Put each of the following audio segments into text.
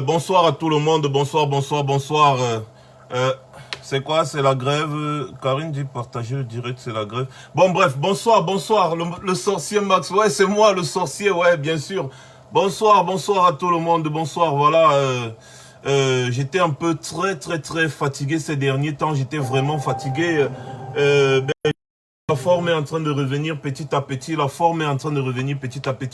Bonsoir à tout le monde, bonsoir. C'est quoi? C'est la grève. Karine dit partager le direct, c'est la grève. Bon bref, bonsoir. Le sorcier Max, ouais c'est moi le sorcier, ouais bien sûr. Bonsoir à tout le monde, bonsoir, voilà. J'étais un peu très fatigué ces derniers temps, j'étais vraiment fatigué. La forme est en train de revenir petit à petit.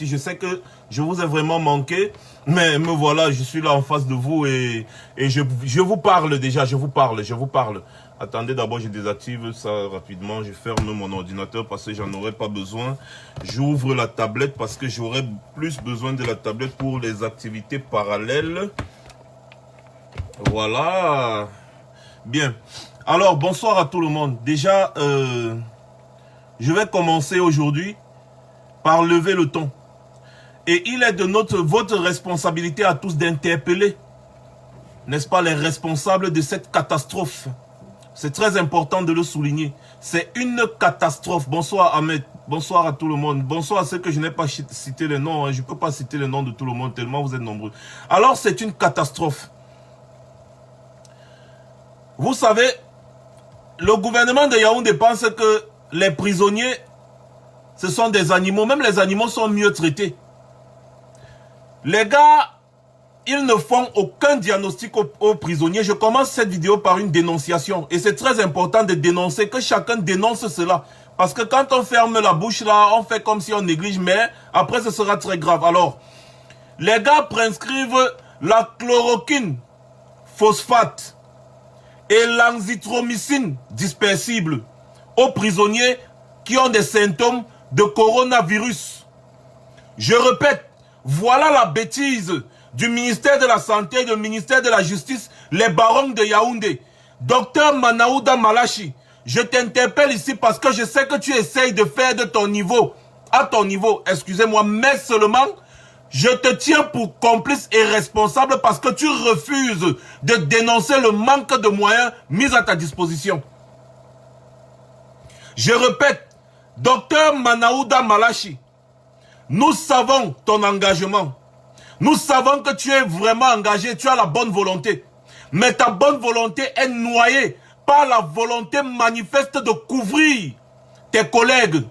Je sais que je vous ai vraiment manqué, mais me voilà, je suis là en face de vous et je vous parle déjà, je vous parle. Attendez, d'abord je désactive ça rapidement, je ferme mon ordinateur parce que j'en aurai pas besoin. J'ouvre la tablette parce que j'aurai plus besoin de la tablette pour les activités parallèles. Voilà. Bien. Alors, bonsoir à tout le monde. Déjà, je vais commencer aujourd'hui par lever le ton. Et il est de votre responsabilité à tous d'interpeller, n'est-ce pas, les responsables de cette catastrophe. C'est très important de le souligner. C'est une catastrophe. Bonsoir Ahmed, bonsoir à tout le monde. Bonsoir à ceux que je n'ai pas cité les noms. Je ne peux pas citer les noms de tout le monde tellement vous êtes nombreux. Alors c'est une catastrophe. Vous savez, le gouvernement de Yaoundé pense que les prisonniers, ce sont des animaux. Même les animaux sont mieux traités. Les gars, ils ne font aucun diagnostic aux prisonniers. Je commence cette vidéo par une dénonciation. Et c'est très important de dénoncer, que chacun dénonce cela. Parce que quand on ferme la bouche là, on fait comme si on néglige, mais après ce sera très grave. Alors, les gars prescrivent la chloroquine, phosphate et l'azithromycine dispersible aux prisonniers qui ont des symptômes de coronavirus. Je répète, voilà la bêtise du ministère de la Santé, du ministère de la Justice, les barons de Yaoundé. Docteur Manaouda Malachi, je t'interpelle ici parce que je sais que tu essayes de faire de ton niveau, à ton niveau, excusez-moi, mais seulement, je te tiens pour complice et responsable parce que tu refuses de dénoncer le manque de moyens mis à ta disposition. Je répète, docteur Manaouda Malachi, nous savons ton engagement. Nous savons que tu es vraiment engagé, tu as la bonne volonté. Mais ta bonne volonté est noyée par la volonté manifeste de couvrir tes collègues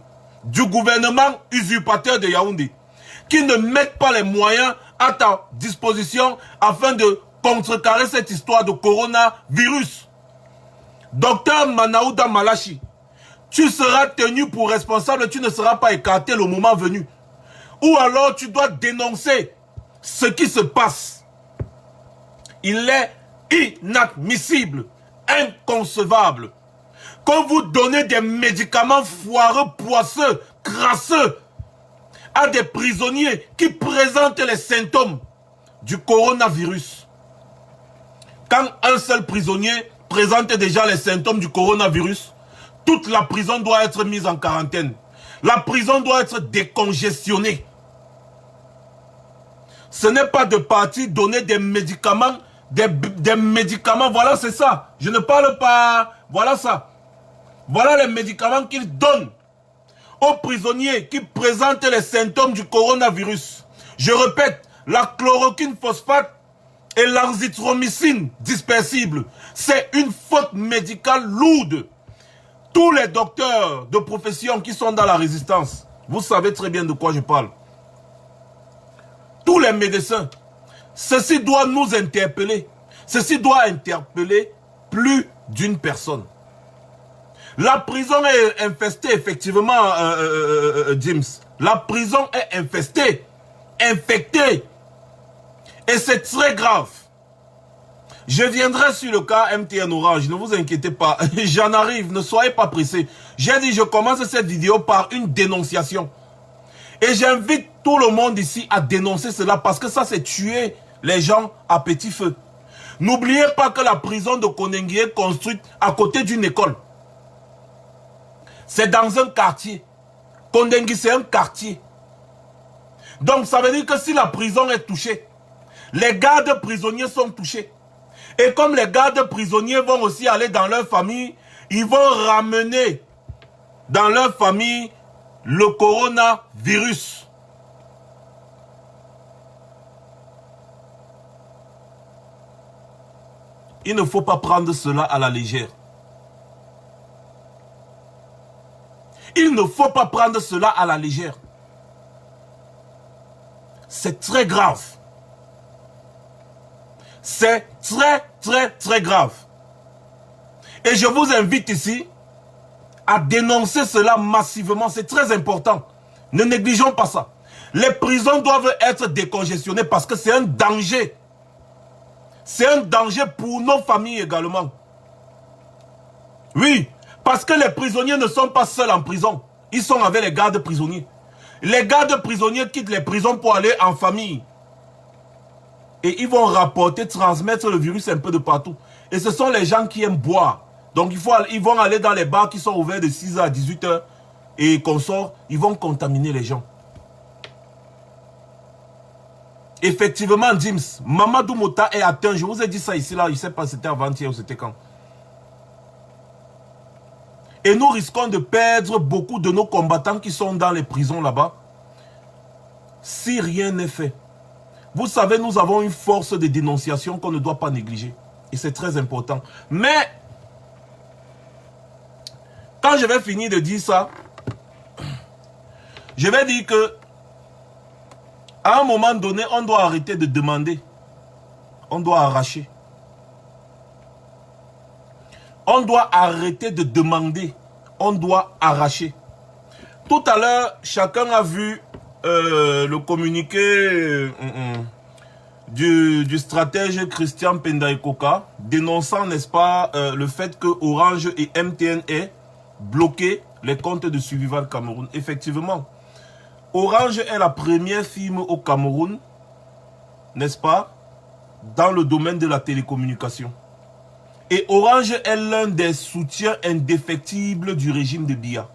du gouvernement usurpateur de Yaoundé, qui ne mettent pas les moyens à ta disposition afin de contrecarrer cette histoire de coronavirus. Docteur Manaouda Malachi, tu seras tenu pour responsable, tu ne seras pas écarté le moment venu. Ou alors tu dois dénoncer ce qui se passe. Il est inadmissible, inconcevable, quand vous donnez des médicaments foireux, poisseux, crasseux à des prisonniers qui présentent les symptômes du coronavirus. Quand un seul prisonnier présente déjà les symptômes du coronavirus, toute la prison doit être mise en quarantaine. La prison doit être décongestionnée. Ce n'est pas de partir donner des médicaments, des médicaments, voilà c'est ça. Je ne parle pas, voilà ça. Voilà les médicaments qu'ils donnent aux prisonniers qui présentent les symptômes du coronavirus. Je répète, la chloroquine phosphate et l'azithromycine dispersible. C'est une faute médicale lourde. Tous les docteurs de profession qui sont dans la résistance, vous savez très bien de quoi je parle. Tous les médecins, ceci doit nous interpeller. Ceci doit interpeller plus d'une personne. La prison est infestée, effectivement, James. La prison est infestée, infectée. Et c'est très grave. Je viendrai sur le cas MTN Orange, ne vous inquiétez pas. J'en arrive, ne soyez pas pressés. J'ai dit, je commence cette vidéo par une dénonciation. Et j'invite tout le monde ici à dénoncer cela parce que ça, c'est tuer les gens à petit feu. N'oubliez pas que la prison de Konengi est construite à côté d'une école. C'est dans un quartier. Konengi, c'est un quartier. Donc, ça veut dire que si la prison est touchée, les gardes prisonniers sont touchés. Et comme les gardes prisonniers vont aussi aller dans leur famille, ils vont ramener dans leur famille le coronavirus. Il ne faut pas prendre cela à la légère. Il ne faut pas prendre cela à la légère. C'est très grave. C'est très grave. Et je vous invite ici à dénoncer cela massivement. C'est très important. Ne négligeons pas ça. Les prisons doivent être décongestionnées parce que c'est un danger. C'est un danger pour nos familles également. Oui, parce que les prisonniers ne sont pas seuls en prison. Ils sont avec les gardes prisonniers. Les gardes prisonniers quittent les prisons pour aller en famille. Et ils vont rapporter, transmettre le virus un peu de partout. Et ce sont les gens qui aiment boire. Donc ils vont aller dans les bars qui sont ouverts de 6h à 18h et qu'on sort, ils vont contaminer les gens. Effectivement, Dims, Mamadou Mota est atteint. Je vous ai dit ça ici, là. Je ne sais pas si c'était avant-hier ou c'était quand. Et nous risquons de perdre beaucoup de nos combattants qui sont dans les prisons là-bas. Si rien n'est fait. Vous savez, nous avons une force de dénonciation qu'on ne doit pas négliger. Et c'est très important. Mais, quand je vais finir de dire ça, je vais dire que à un moment donné, on doit arrêter de demander. On doit arracher. On doit arrêter de demander. On doit arracher. Tout à l'heure, chacun a vu le communiqué du stratège Christian Pendaïkoka dénonçant, n'est-ce pas, le fait que Orange et MTN aient bloqué les comptes de Survival Cameroun. Effectivement, Orange est la première firme au Cameroun, n'est-ce pas, dans le domaine de la télécommunication. Et Orange est l'un des soutiens indéfectibles du régime de Biya.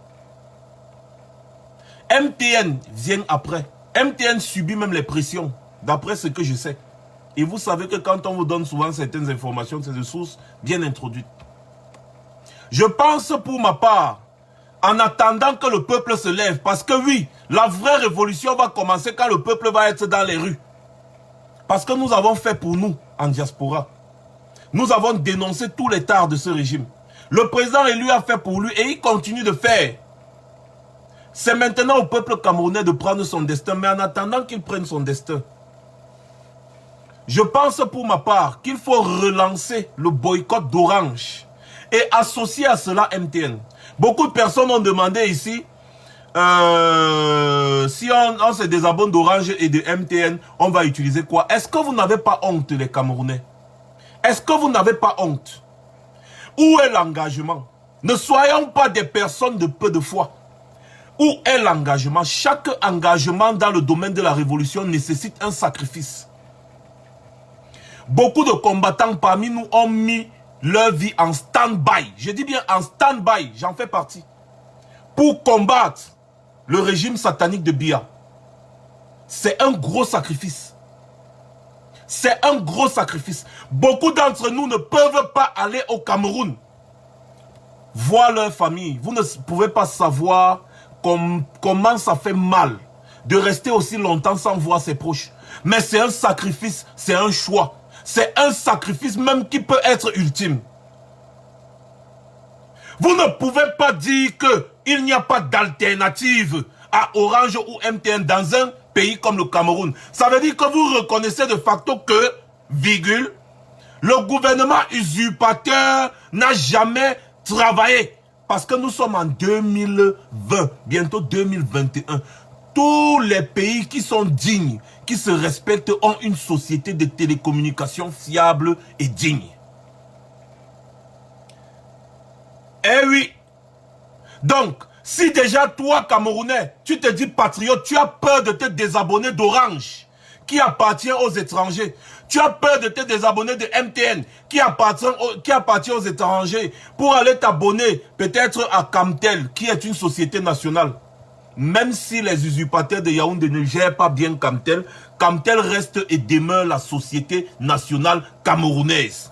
MTN vient après. MTN subit même les pressions, d'après ce que je sais. Et vous savez que quand on vous donne souvent certaines informations, c'est de sources bien introduites. Je pense pour ma part, en attendant que le peuple se lève, parce que oui, la vraie révolution va commencer quand le peuple va être dans les rues. Parce que nous avons fait pour nous, en diaspora. Nous avons dénoncé tous les tares de ce régime. Le président élu a fait pour lui et il continue de faire. C'est maintenant au peuple camerounais de prendre son destin, mais en attendant qu'il prenne son destin, je pense pour ma part qu'il faut relancer le boycott d'Orange et associer à cela MTN. Beaucoup de personnes ont demandé ici, si on se désabonne d'Orange et de MTN, on va utiliser quoi? Est-ce que vous n'avez pas honte, les Camerounais? Est-ce que vous n'avez pas honte? Où est l'engagement? Ne soyons pas des personnes de peu de foi. Où est l'engagement? Chaque engagement dans le domaine de la révolution nécessite un sacrifice. Beaucoup de combattants parmi nous ont mis leur vie en stand-by. Je dis bien en stand-by, j'en fais partie. Pour combattre le régime satanique de Biya. C'est un gros sacrifice. C'est un gros sacrifice. Beaucoup d'entre nous ne peuvent pas aller au Cameroun voir leur famille. Vous ne pouvez pas savoir comment ça fait mal de rester aussi longtemps sans voir ses proches. Mais c'est un sacrifice, c'est un choix. C'est un sacrifice même qui peut être ultime. Vous ne pouvez pas dire qu'il n'y a pas d'alternative à Orange ou MTN dans un pays comme le Cameroun. Ça veut dire que vous reconnaissez de facto que, virgule, le gouvernement usurpateur n'a jamais travaillé. Parce que nous sommes en 2020, bientôt 2021. Tous les pays qui sont dignes, qui se respectent, ont une société de télécommunications fiable et digne. Eh oui. Donc, si déjà toi, Camerounais, tu te dis patriote, tu as peur de te désabonner d'Orange, qui appartient aux étrangers. Tu as peur de te désabonner de MTN, qui appartient aux étrangers, pour aller t'abonner peut-être à Camtel, qui est une société nationale. Même si les usurpateurs de Yaoundé ne gèrent pas bien Camtel, Camtel reste et demeure la société nationale camerounaise.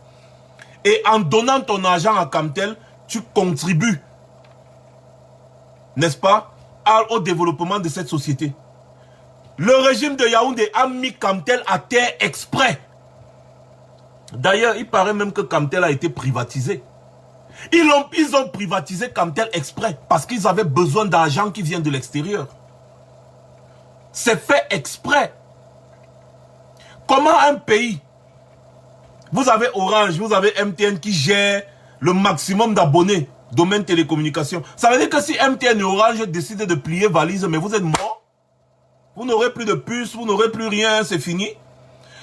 Et en donnant ton argent à Camtel, tu contribues, n'est-ce pas, au développement de cette société. Le régime de Yaoundé a mis Camtel à terre exprès. D'ailleurs, il paraît même que Camtel a été privatisé. Ils ont privatisé Camtel exprès parce qu'ils avaient besoin d'argent qui vient de l'extérieur. C'est fait exprès. Comment un pays, vous avez Orange, vous avez MTN qui gère le maximum d'abonnés, domaine télécommunication. Ça veut dire que si MTN et Orange décident de plier valise, mais vous êtes morts. Vous n'aurez plus de puces, vous n'aurez plus rien, c'est fini.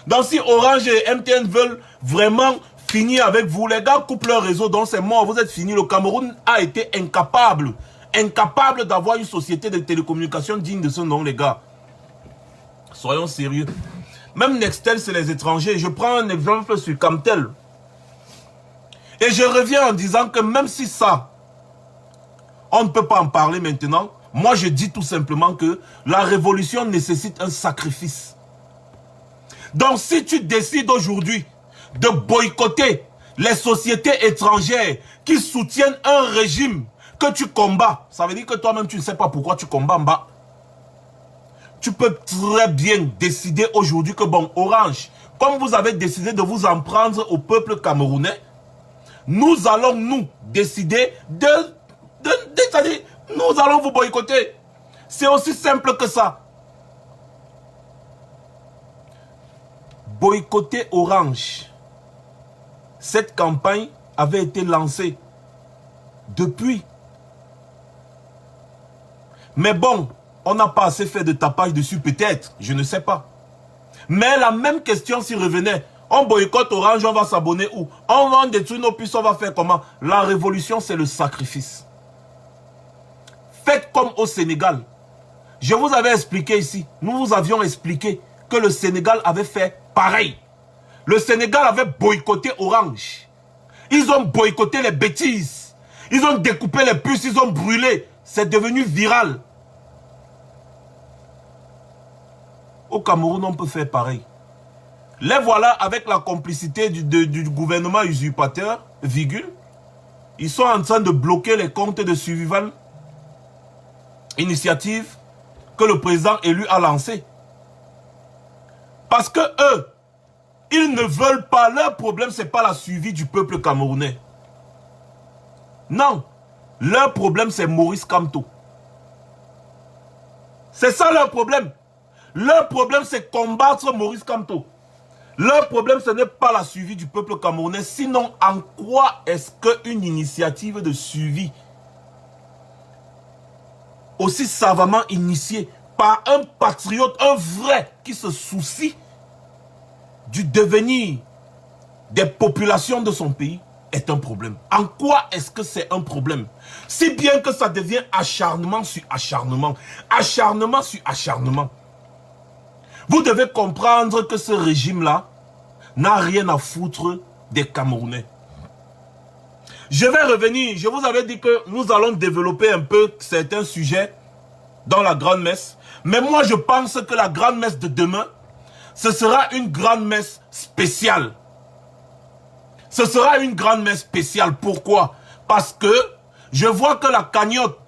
Donc si Orange et MTN veulent vraiment finir avec vous, les gars coupent leur réseau, donc c'est mort, vous êtes fini. Le Cameroun a été incapable d'avoir une société de télécommunications digne de ce nom, les gars. Soyons sérieux. Même Nextel, c'est les étrangers. Je prends un exemple sur Camtel. Et je reviens en disant que même si ça, on ne peut pas en parler maintenant, moi je dis tout simplement que la révolution nécessite un sacrifice. Donc si tu décides aujourd'hui de boycotter les sociétés étrangères qui soutiennent un régime que tu combats, ça veut dire que toi-même tu ne sais pas pourquoi tu combats en bas. Tu peux très bien décider aujourd'hui que bon, Orange, comme vous avez décidé de vous en prendre au peuple camerounais, nous allons nous décider c'est-à-dire, nous allons vous boycotter. C'est aussi simple que ça. Boycotter Orange. Cette campagne avait été lancée depuis. Mais bon, on n'a pas assez fait de tapage dessus peut-être, je ne sais pas. Mais la même question s'y revenait. On boycotte Orange, on va s'abonner où? On va détruire nos puces, on va faire comment? La révolution, c'est le sacrifice. Faites comme au Sénégal. Je vous avais expliqué ici, nous vous avions expliqué que le Sénégal avait fait pareil. Le Sénégal avait boycotté Orange. Ils ont boycotté les bêtises. Ils ont découpé les puces, ils ont brûlé. C'est devenu viral. Au Cameroun, on peut faire pareil. Les voilà avec la complicité du gouvernement usurpateur, virgule. Ils sont en train de bloquer les comptes de Survival Initiative que le président élu a lancé. Parce que eux, ils ne veulent pas, leur problème, ce n'est pas la survie du peuple camerounais. Non, leur problème, c'est Maurice Kamto. C'est ça leur problème. Leur problème, c'est combattre Maurice Kamto. Leur problème, ce n'est pas la survie du peuple camerounais. Sinon, en quoi est-ce qu'une initiative de survie aussi savamment initiée par un patriote, un vrai, qui se soucie du devenir des populations de son pays, est un problème? En quoi est-ce que c'est un problème? Si bien que ça devient acharnement sur acharnement, acharnement sur acharnement. Vous devez comprendre que ce régime-là n'a rien à foutre des Camerounais. Je vais revenir, je vous avais dit que nous allons développer un peu certains sujets dans la grande messe. Mais moi je pense que la grande messe de demain, ce sera une grande messe spéciale. Ce sera une grande messe spéciale. Pourquoi? Parce que je vois que la cagnotte,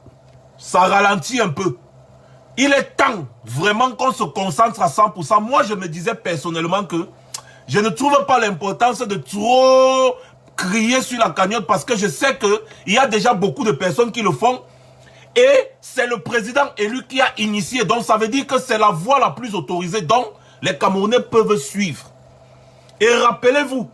ça ralentit un peu. Il est temps vraiment qu'on se concentre à 100%. Moi, je me disais personnellement que je ne trouve pas l'importance de trop crier sur la cagnotte parce que je sais qu'il y a déjà beaucoup de personnes qui le font. Et c'est le président élu qui a initié. Donc, ça veut dire que c'est la voie la plus autorisée dont les Camerounais peuvent suivre. Et rappelez-vous,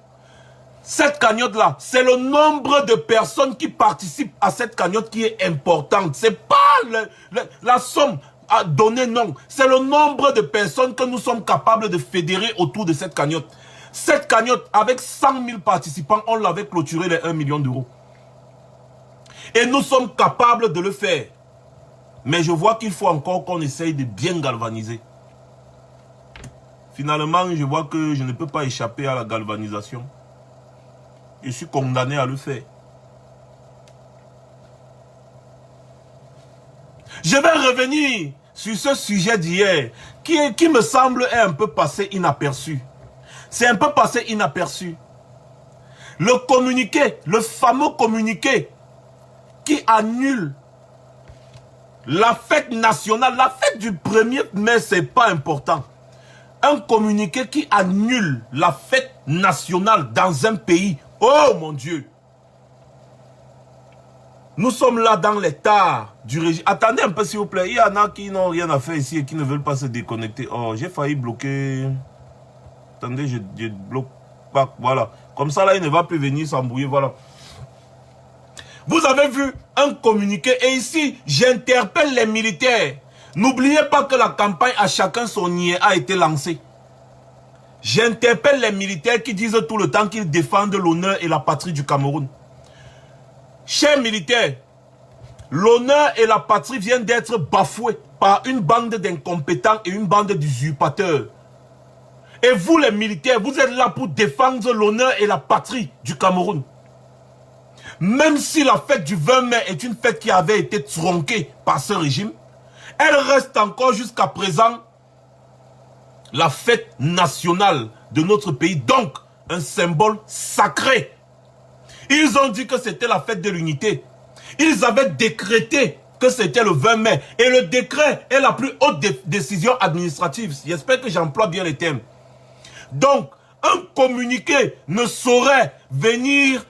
cette cagnotte-là, c'est le nombre de personnes qui participent à cette cagnotte qui est importante. Ce n'est pas la somme à donner, non. C'est le nombre de personnes que nous sommes capables de fédérer autour de cette cagnotte. Cette cagnotte, avec 100 000 participants, on l'avait clôturé les 1 million d'euros. Et nous sommes capables de le faire. Mais je vois qu'il faut encore qu'on essaye de bien galvaniser. Finalement, je vois que je ne peux pas échapper à la galvanisation. Je suis condamné à le faire. Je vais revenir sur ce sujet d'hier qui me semble un peu passé inaperçu. C'est un peu passé inaperçu. Le communiqué, le fameux communiqué qui annule la fête nationale, la fête du 1er mai, c'est pas important. un communiqué qui annule la fête nationale dans un pays. Oh mon Dieu! Nous sommes là dans l'état du régime. Attendez un peu s'il vous plaît. Il y en a qui n'ont rien à faire ici et qui ne veulent pas se déconnecter. Oh, j'ai failli bloquer. Attendez, je bloque pas. Voilà. Comme ça, là, il ne va plus venir s'embrouiller. Voilà. Vous avez vu un communiqué. Et ici, j'interpelle les militaires. N'oubliez pas que la campagne à chacun son niais a été lancée. J'interpelle les militaires qui disent tout le temps qu'ils défendent l'honneur et la patrie du Cameroun. Chers militaires, l'honneur et la patrie viennent d'être bafoués par une bande d'incompétents et une bande d'usurpateurs. Et vous les militaires, vous êtes là pour défendre l'honneur et la patrie du Cameroun. Même si la fête du 20 mai est une fête qui avait été tronquée par ce régime, elle reste encore jusqu'à présent la fête nationale de notre pays, donc un symbole sacré. Ils ont dit que c'était la fête de l'unité. Ils avaient décrété que c'était le 20 mai. Et le décret est la plus haute décision administrative. J'espère que j'emploie bien les termes. Donc, un communiqué ne saurait venir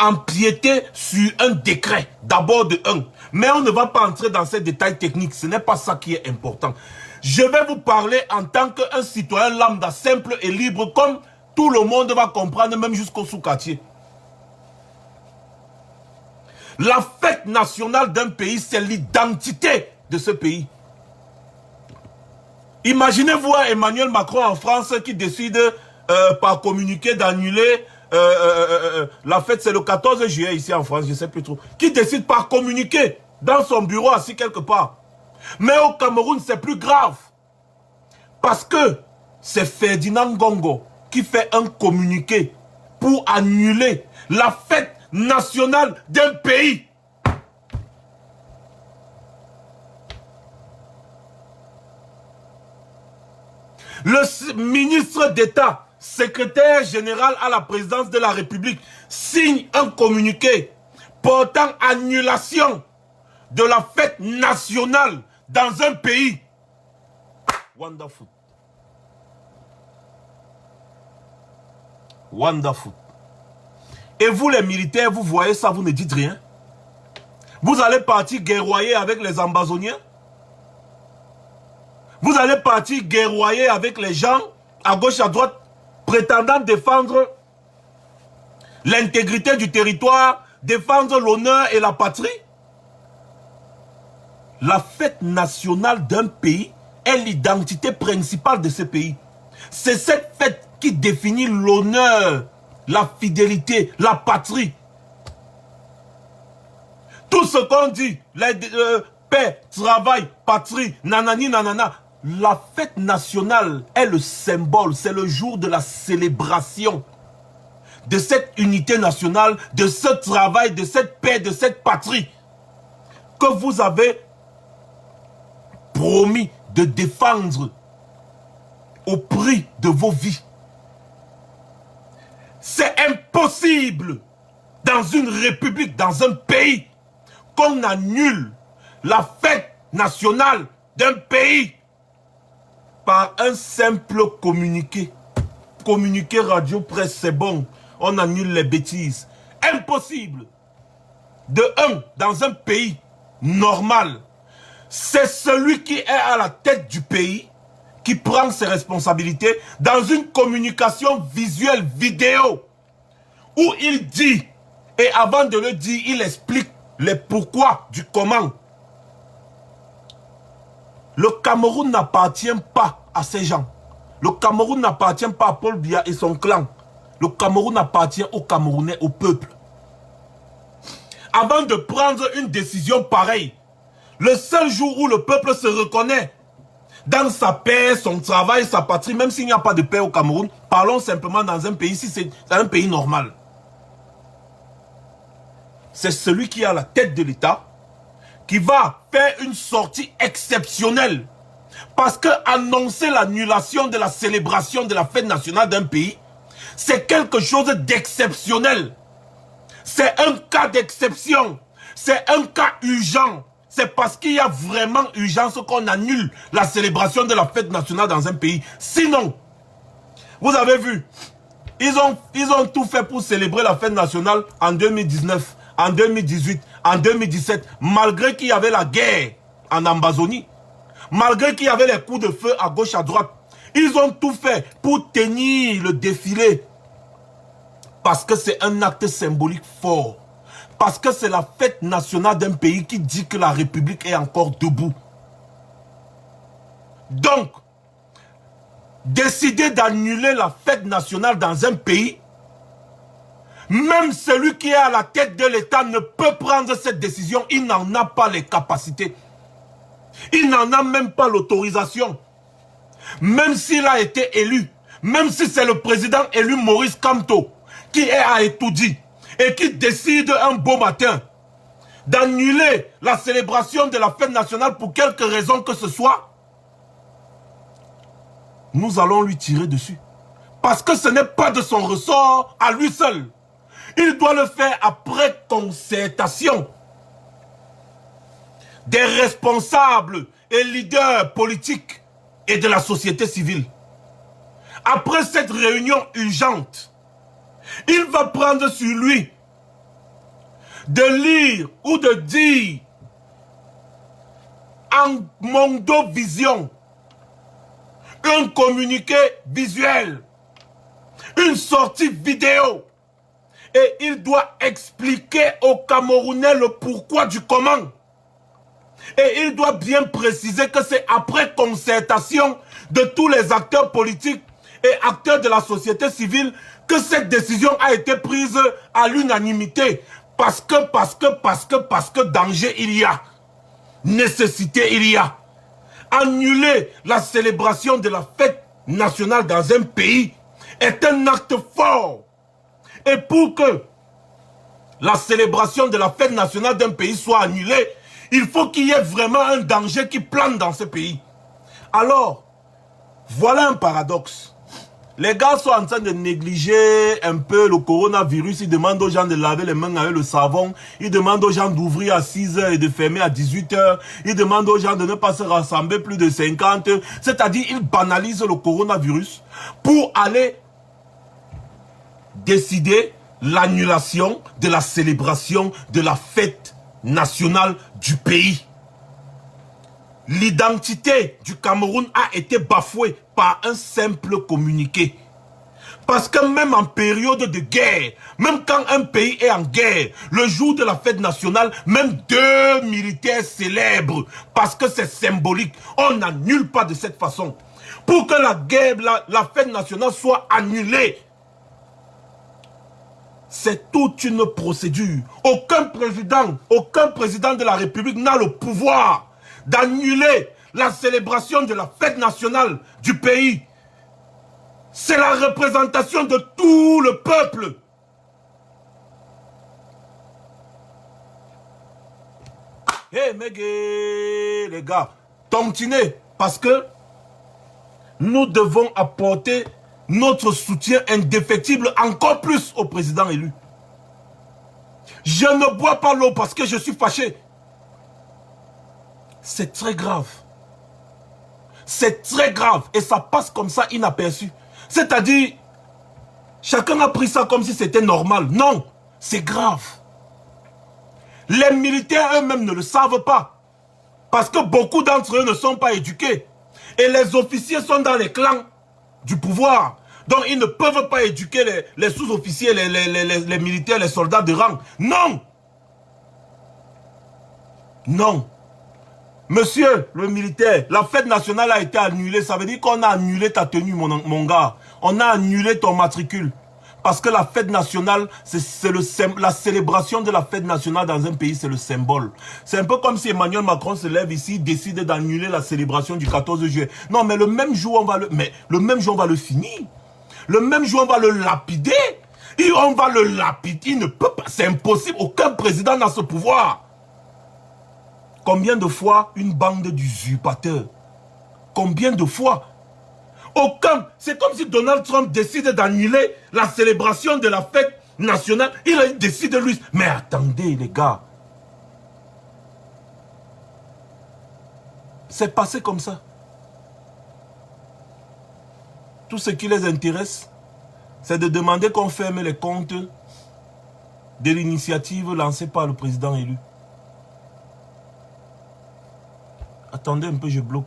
empiéter sur un décret. D'abord de un. Mais on ne va pas entrer dans ces détails techniques. Ce n'est pas ça qui est important. Je vais vous parler en tant qu'un citoyen lambda, simple et libre, comme tout le monde va comprendre, même jusqu'au sous-quartier. La fête nationale d'un pays, c'est l'identité de ce pays. Imaginez-vous Emmanuel Macron en France qui décide par communiqué d'annuler la fête, c'est le 14 juillet ici en France, je ne sais plus trop. Qui décide par communiqué dans son bureau assis quelque part. Mais au Cameroun, c'est plus grave. Parce que c'est Ferdinand Gongo qui fait un communiqué pour annuler la fête nationale d'un pays. Le ministre d'État, secrétaire général à la présidence de la République, signe un communiqué portant annulation de la fête nationale dans un pays. Wonderful. Wonderful. Et vous les militaires, vous voyez ça, vous ne dites rien. Vous allez partir guerroyer avec les ambazoniens. Vous allez partir guerroyer avec les gens à gauche, à droite, prétendant défendre l'intégrité du territoire, défendre l'honneur et la patrie. La fête nationale d'un pays est l'identité principale de ce pays. C'est cette fête qui définit l'honneur, la fidélité, la patrie. Tout ce qu'on dit, paix, travail, patrie, nanani, nanana. La fête nationale est le symbole, c'est le jour de la célébration de cette unité nationale, de ce travail, de cette paix, de cette patrie que vous avez promis de défendre au prix de vos vies. C'est impossible dans une république, dans un pays, qu'on annule la fête nationale d'un pays par un simple communiqué. Communiqué radio, presse, c'est bon. On annule les bêtises. Impossible. De un, dans un pays normal, c'est celui qui est à la tête du pays qui prend ses responsabilités dans une communication visuelle, vidéo, où il dit, et avant de le dire, il explique les pourquoi du comment. Le Cameroun n'appartient pas à ces gens. Le Cameroun n'appartient pas à Paul Biya et son clan. Le Cameroun appartient aux Camerounais, au peuple. Avant de prendre une décision pareille, le seul jour où le peuple se reconnaît dans sa paix, son travail, sa patrie, même s'il n'y a pas de paix au Cameroun, parlons simplement dans un pays, si c'est un pays normal. C'est celui qui est à la tête de l'État qui va faire une sortie exceptionnelle. Parce que annoncer l'annulation de la célébration de la fête nationale d'un pays, c'est quelque chose d'exceptionnel. C'est un cas d'exception. C'est un cas urgent. c'est parce qu'il y a vraiment urgence qu'on annule la célébration de la fête nationale dans un pays. Sinon, vous avez vu, ils ont tout fait pour célébrer la fête nationale en 2019, en 2018, en 2017, malgré qu'il y avait la guerre en Amazonie, malgré qu'il y avait les coups de feu à gauche, à droite. Ils ont tout fait pour tenir le défilé. Parce que c'est un acte symbolique fort. Parce que c'est la fête nationale d'un pays qui dit que la République est encore debout. Donc, décider d'annuler la fête nationale dans un pays, même celui qui est à la tête de l'État ne peut prendre cette décision. Il n'en a pas les capacités. Il n'en a même pas l'autorisation. Même s'il a été élu, même si c'est le président élu Maurice Kamto, qui est à Etoudi, et qui décide un beau matin d'annuler la célébration de la fête nationale pour quelque raison que ce soit, nous allons lui tirer dessus. Parce que ce n'est pas de son ressort à lui seul. Il doit le faire après concertation des responsables et leaders politiques et de la société civile. Après cette réunion urgente, il va prendre sur lui de lire ou de dire en mondovision un communiqué visuel, une sortie vidéo, et il doit expliquer aux Camerounais le pourquoi du comment. Et il doit bien préciser que c'est après concertation de tous les acteurs politiques et acteurs de la société civile que cette décision a été prise à l'unanimité. Parce que danger il y a. Nécessité il y a. Annuler la célébration de la fête nationale dans un pays est un acte fort. Et pour que la célébration de la fête nationale d'un pays soit annulée, il faut qu'il y ait vraiment un danger qui plane dans ce pays. Alors, voilà un paradoxe. Les gars sont en train de négliger un peu le coronavirus. Ils demandent aux gens de laver les mains avec le savon. Ils demandent aux gens d'ouvrir à 6 h et de fermer à 18 h. Ils demandent aux gens de ne pas se rassembler plus de 50. C'est-à-dire, ils banalisent le coronavirus pour aller décider l'annulation de la célébration de la fête nationale du pays. L'identité du Cameroun a été bafouée par un simple communiqué. Parce que même en période de guerre, même quand un pays est en guerre, le jour de la fête nationale, même 2 militaires célèbrent parce que c'est symbolique. On n'annule pas de cette façon. Pour que la guerre, la fête nationale soit annulée, c'est toute une procédure. Aucun président de la République n'a le pouvoir d'annuler la célébration de la fête nationale du pays. C'est la représentation de tout le peuple. Hé, les gars, tontiner, parce que nous devons apporter notre soutien indéfectible encore plus au président élu. Je ne bois pas l'eau parce que je suis fâché. C'est très grave. C'est très grave et ça passe comme ça inaperçu. C'est-à-dire, chacun a pris ça comme si c'était normal. Non, c'est grave. Les militaires eux-mêmes ne le savent pas. Parce que beaucoup d'entre eux ne sont pas éduqués. Et les officiers sont dans les clans du pouvoir. Donc ils ne peuvent pas éduquer les sous-officiers, les militaires, les soldats de rang. Non. Non. Monsieur le militaire, la fête nationale a été annulée. Ça veut dire qu'on a annulé ta tenue, mon gars. On a annulé ton matricule. Parce que la fête nationale, la célébration de la fête nationale dans un pays, c'est le symbole. C'est un peu comme si Emmanuel Macron se lève ici, décide d'annuler la célébration du 14 juillet. Non, mais le même jour, on va le finir. Le même jour, on va le lapider. Et on va le lapider. Il ne peut pas. C'est impossible. Aucun président n'a ce pouvoir. Combien de fois une bande d'usurpateurs? Combien de fois? Aucun. C'est comme si Donald Trump décide d'annuler la célébration de la fête nationale. Il décide lui. Mais attendez les gars. C'est passé comme ça. Tout ce qui les intéresse, c'est de demander qu'on ferme les comptes de l'initiative lancée par le président élu. Attendez un peu, je bloque.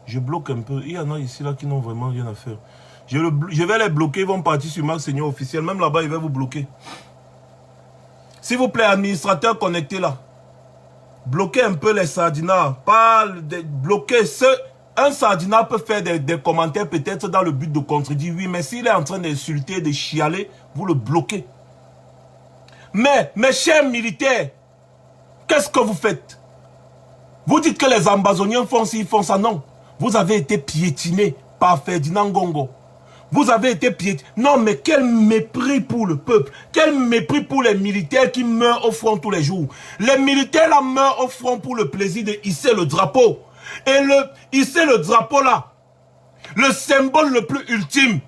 Je bloque un peu. Il y en a ici là qui n'ont vraiment rien à faire. Je vais les bloquer, ils vont partir sur Max Seigneur officiel. Même là-bas, il va vous bloquer. S'il vous plaît, administrateur connecté là. Bloquez un peu les sardinats. Pas bloquer ce. Un sardinat peut faire des commentaires peut-être dans le but de contredire. Oui, mais s'il est en train d'insulter, de chialer, vous le bloquez. Mais, mes chers militaires, qu'est-ce que vous faites? Vous dites que les Ambazoniens font ci, ils font ça. Non. Vous avez été piétinés par Ferdinand Ngongo. Vous avez été piétinés. Non, mais quel mépris pour le peuple. Quel mépris pour les militaires qui meurent au front tous les jours. Les militaires là meurent au front pour le plaisir de hisser le drapeau. Et hisser le drapeau là, le symbole le plus ultime,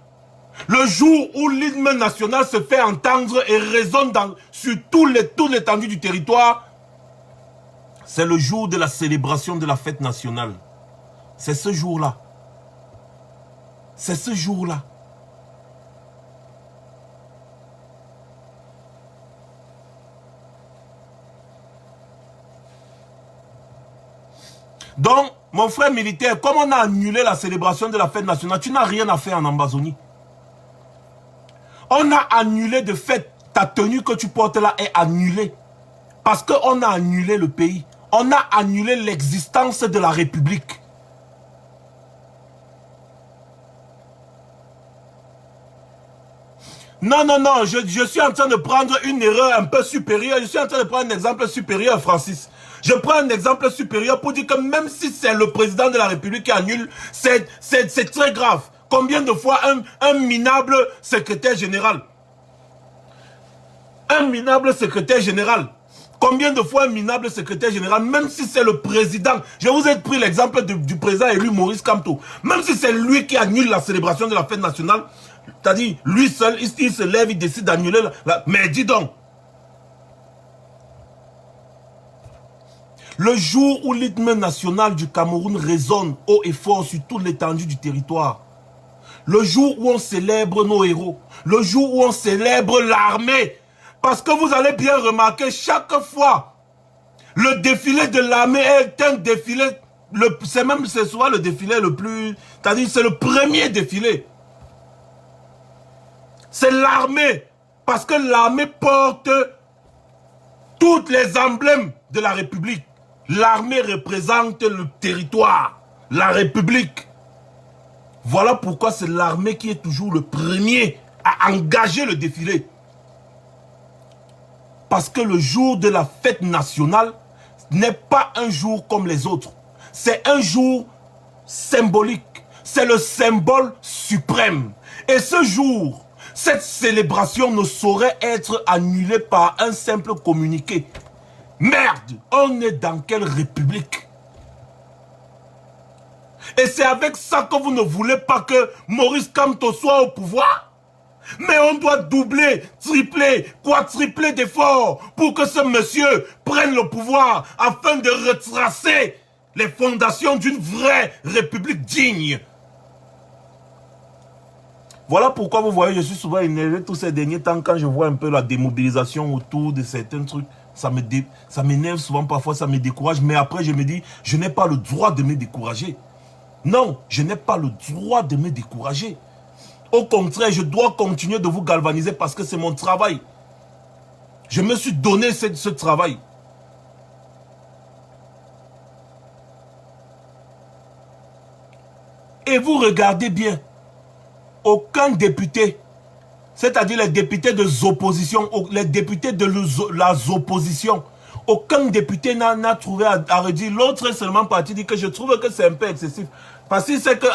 le jour où l'hymne national se fait entendre et résonne sur toute l'étendue du territoire, c'est le jour de la célébration de la fête nationale. C'est ce jour-là. C'est ce jour-là. Donc, mon frère militaire, comme on a annulé la célébration de la fête nationale, tu n'as rien à faire en Ambazonie. On a annulé de fait, ta tenue que tu portes là est annulée. Parce qu'on a annulé le pays. On a annulé l'existence de la République. Non, non, non, je suis en train de prendre une erreur un peu supérieure. Je suis en train de prendre un exemple supérieur, Francis. Je prends un exemple supérieur pour dire que même si c'est le président de la République qui annule, c'est très grave. Combien de fois un minable secrétaire général? Un minable secrétaire général. Combien de fois un minable secrétaire général, même si c'est le président, je vous ai pris l'exemple du président élu Maurice Kamto, même si c'est lui qui annule la célébration de la fête nationale, c'est-à-dire lui seul, il se lève, il décide d'annuler mais dis donc, le jour où l'hymne national du Cameroun résonne haut et fort sur toute l'étendue du territoire, le jour où on célèbre nos héros, le jour où on célèbre l'armée, parce que vous allez bien remarquer, chaque fois, le défilé de l'armée est un défilé, c'est souvent le défilé le plus, c'est-à-dire c'est le premier défilé. C'est l'armée, parce que l'armée porte tous les emblèmes de la République. L'armée représente le territoire, la République. Voilà pourquoi c'est l'armée qui est toujours le premier à engager le défilé. Parce que le jour de la fête nationale n'est pas un jour comme les autres. C'est un jour symbolique. C'est le symbole suprême. Et ce jour, cette célébration ne saurait être annulée par un simple communiqué. Merde, on est dans quelle république? Et c'est avec ça que vous ne voulez pas que Maurice Kamto soit au pouvoir? Mais on doit doubler, tripler, quadrupler d'efforts pour que ce monsieur prenne le pouvoir afin de retracer les fondations d'une vraie république digne. Voilà pourquoi vous voyez, je suis souvent énervé tous ces derniers temps quand je vois un peu la démobilisation autour de certains trucs. Ça m'énerve souvent, parfois ça me décourage, mais après je me dis, je n'ai pas le droit de me décourager. Non, je n'ai pas le droit de me décourager. Au contraire, je dois continuer de vous galvaniser parce que c'est mon travail. Je me suis donné ce travail. Et vous regardez bien, aucun député, c'est-à-dire les députés de l'opposition, les députés de l'opposition, aucun député n'a trouvé à redire. L'autre est seulement parti dire que je trouve que c'est un peu excessif. Parce qu'il sait que,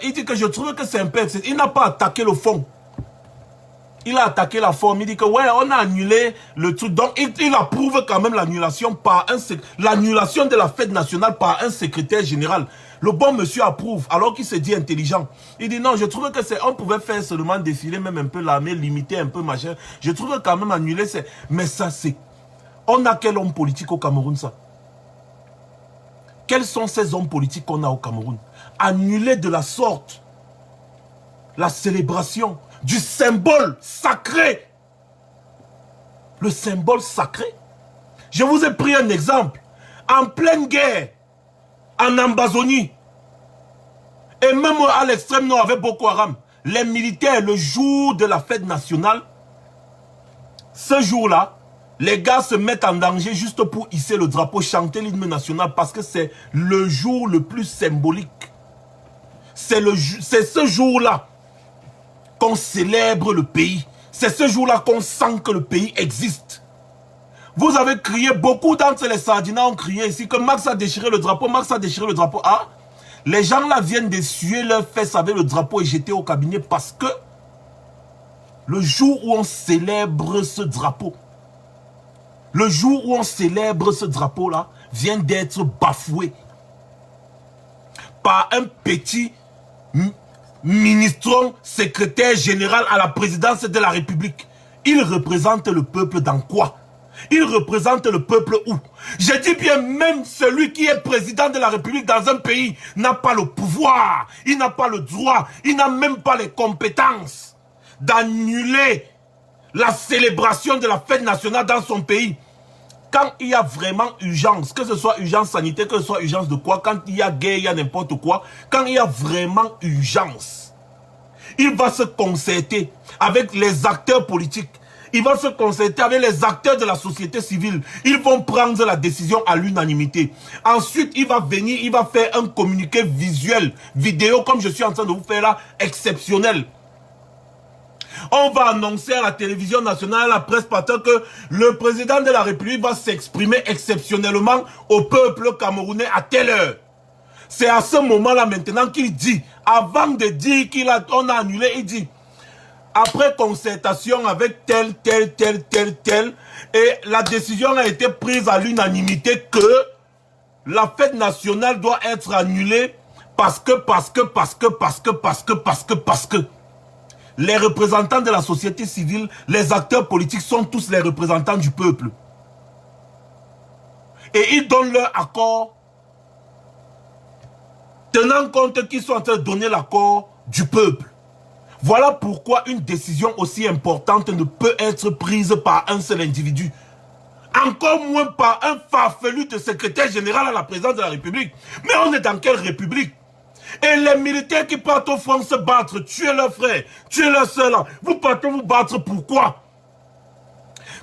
il dit que je trouve que c'est un peu excessif. Il n'a pas attaqué le fond. Il a attaqué la forme. Il dit que, ouais, on a annulé le truc. Donc, il approuve quand même l'annulation de la fête nationale par un secrétaire général. Le bon monsieur approuve, alors qu'il se dit intelligent. Il dit non, je trouve que on pouvait faire seulement défiler même un peu l'armée, limiter un peu machin. Je trouve quand même annuler, mais ça c'est... On a quel homme politique au Cameroun, ça? Quels sont ces hommes politiques qu'on a au Cameroun? Annuler de la sorte la célébration du symbole sacré. Le symbole sacré. Je vous ai pris un exemple. En pleine guerre, en Ambazonie, et même à l'extrême nord avec Boko Haram, les militaires, le jour de la fête nationale, ce jour-là, les gars se mettent en danger juste pour hisser le drapeau, chanter l'hymne national parce que c'est le jour le plus symbolique. C'est ce jour-là qu'on célèbre le pays. C'est ce jour-là qu'on sent que le pays existe. Vous avez crié, beaucoup d'entre les Sardinas ont crié ici que Max a déchiré le drapeau, Max a déchiré le drapeau. Ah, les gens là viennent d'essuyer leurs fesses avec le drapeau et jeter au cabinet parce que le jour où on célèbre ce drapeau, le jour où on célèbre ce drapeau-là, vient d'être bafoué par un petit ministron secrétaire général à la présidence de la République. Il représente le peuple dans quoi? Il représente le peuple où? Je dis bien, même celui qui est président de la République dans un pays n'a pas le pouvoir, il n'a pas le droit, il n'a même pas les compétences d'annuler la célébration de la fête nationale dans son pays. Quand il y a vraiment urgence, que ce soit urgence sanitaire, que ce soit urgence de quoi, quand il y a guerre, il y a n'importe quoi, quand il y a vraiment urgence, il va se concerter avec les acteurs politiques, il va se concerter avec les acteurs de la société civile, ils vont prendre la décision à l'unanimité. Ensuite, il va venir, il va faire un communiqué visuel, vidéo, comme je suis en train de vous faire là, exceptionnel. On va annoncer à la télévision nationale, à la presse partout que le président de la République va s'exprimer exceptionnellement au peuple camerounais à telle heure. C'est à ce moment-là maintenant qu'il dit, avant de dire qu'on a annulé, il dit, après concertation avec tel, et la décision a été prise à l'unanimité que la fête nationale doit être annulée parce que. Les représentants de la société civile, les acteurs politiques sont tous les représentants du peuple. Et ils donnent leur accord, tenant compte qu'ils sont en train de donner l'accord du peuple. Voilà pourquoi une décision aussi importante ne peut être prise par un seul individu. Encore moins par un farfelu de secrétaire général à la présidence de la République. Mais on est dans quelle République? Et les militaires qui partent au front se battre, tuer leurs frères, tuer leurs soeurs, vous partez vous battre pourquoi?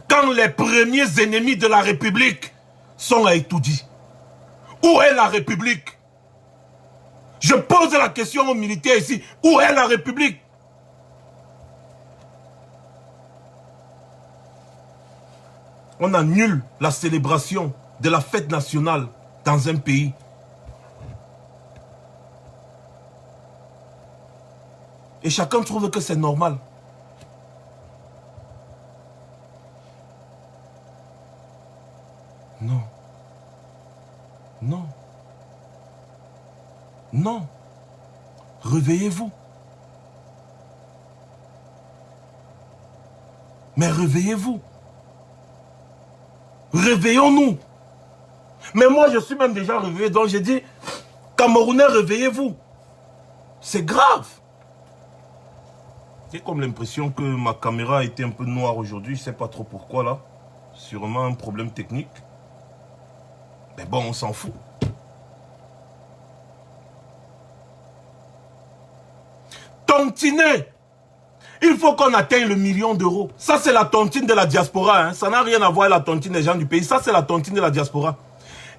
Quand les premiers ennemis de la République sont à Etoudi. Où est la République? Je pose la question aux militaires ici. Où est la République? On annule la célébration de la fête nationale dans un pays. Et chacun trouve que c'est normal. Non. Non. Non. Réveillez-vous. Mais réveillez-vous. Réveillons-nous. Mais moi, je suis même déjà réveillé. Donc, j'ai dit, Camerounais, réveillez-vous. C'est grave. J'ai comme l'impression que ma caméra a été un peu noire aujourd'hui. Je ne sais pas trop pourquoi là. Sûrement un problème technique. Mais bon, on s'en fout. Tontiner. Il faut qu'on atteigne le 1 million d'euros. Ça, c'est la tontine de la diaspora. Hein. Ça n'a rien à voir avec la tontine des gens du pays. Ça, c'est la tontine de la diaspora.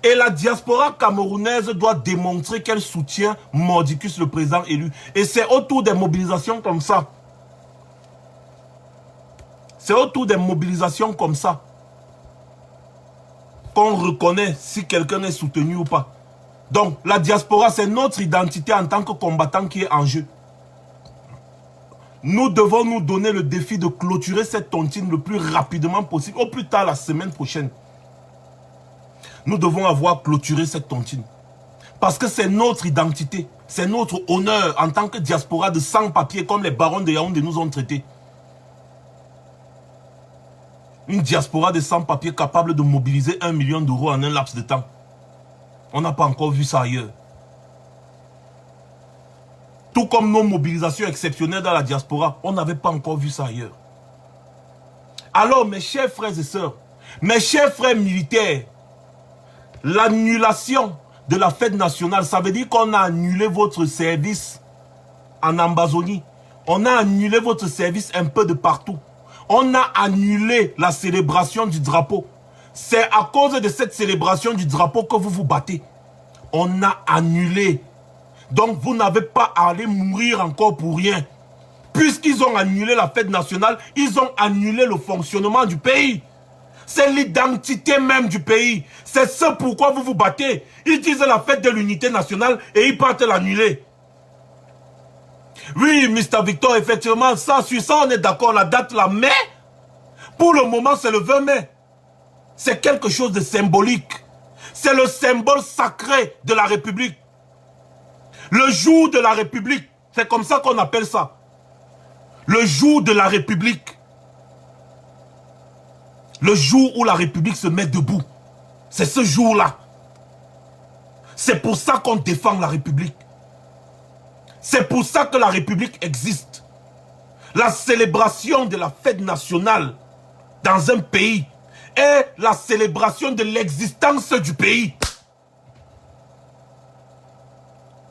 Et la diaspora camerounaise doit démontrer qu'elle soutient Mordicus, le président élu. Et c'est autour des mobilisations comme ça. C'est autour des mobilisations comme ça qu'on reconnaît si quelqu'un est soutenu ou pas. Donc, la diaspora, c'est notre identité en tant que combattant qui est en jeu. Nous devons nous donner le défi de clôturer cette tontine le plus rapidement possible, au plus tard la semaine prochaine. Nous devons avoir clôturé cette tontine. Parce que c'est notre identité, c'est notre honneur en tant que diaspora de sans-papiers comme les barons de Yaoundé nous ont traités. Une diaspora de sans-papiers capable de mobiliser 1 million d'euros en un laps de temps. On n'a pas encore vu ça ailleurs. Tout comme nos mobilisations exceptionnelles dans la diaspora, on n'avait pas encore vu ça ailleurs. Alors, mes chers frères et sœurs, mes chers frères militaires, l'annulation de la fête nationale, ça veut dire qu'on a annulé votre service en Ambazonie. On a annulé votre service un peu de partout. On a annulé la célébration du drapeau. C'est à cause de cette célébration du drapeau que vous vous battez. On a annulé. Donc vous n'avez pas à aller mourir encore pour rien. Puisqu'ils ont annulé la fête nationale, ils ont annulé le fonctionnement du pays. C'est l'identité même du pays. C'est ce pourquoi vous vous battez. Ils disent la fête de l'unité nationale et ils partent l'annuler. Oui, Mr. Victor, effectivement, ça, sur ça, on est d'accord, la date là, mais pour le moment, c'est le 20 mai. C'est quelque chose de symbolique. C'est le symbole sacré de la République. Le jour de la République, c'est comme ça qu'on appelle ça. Le jour de la République. Le jour où la République se met debout. C'est ce jour-là. C'est pour ça qu'on défend la République. C'est pour ça que la République existe. La célébration de la fête nationale dans un pays est la célébration de l'existence du pays.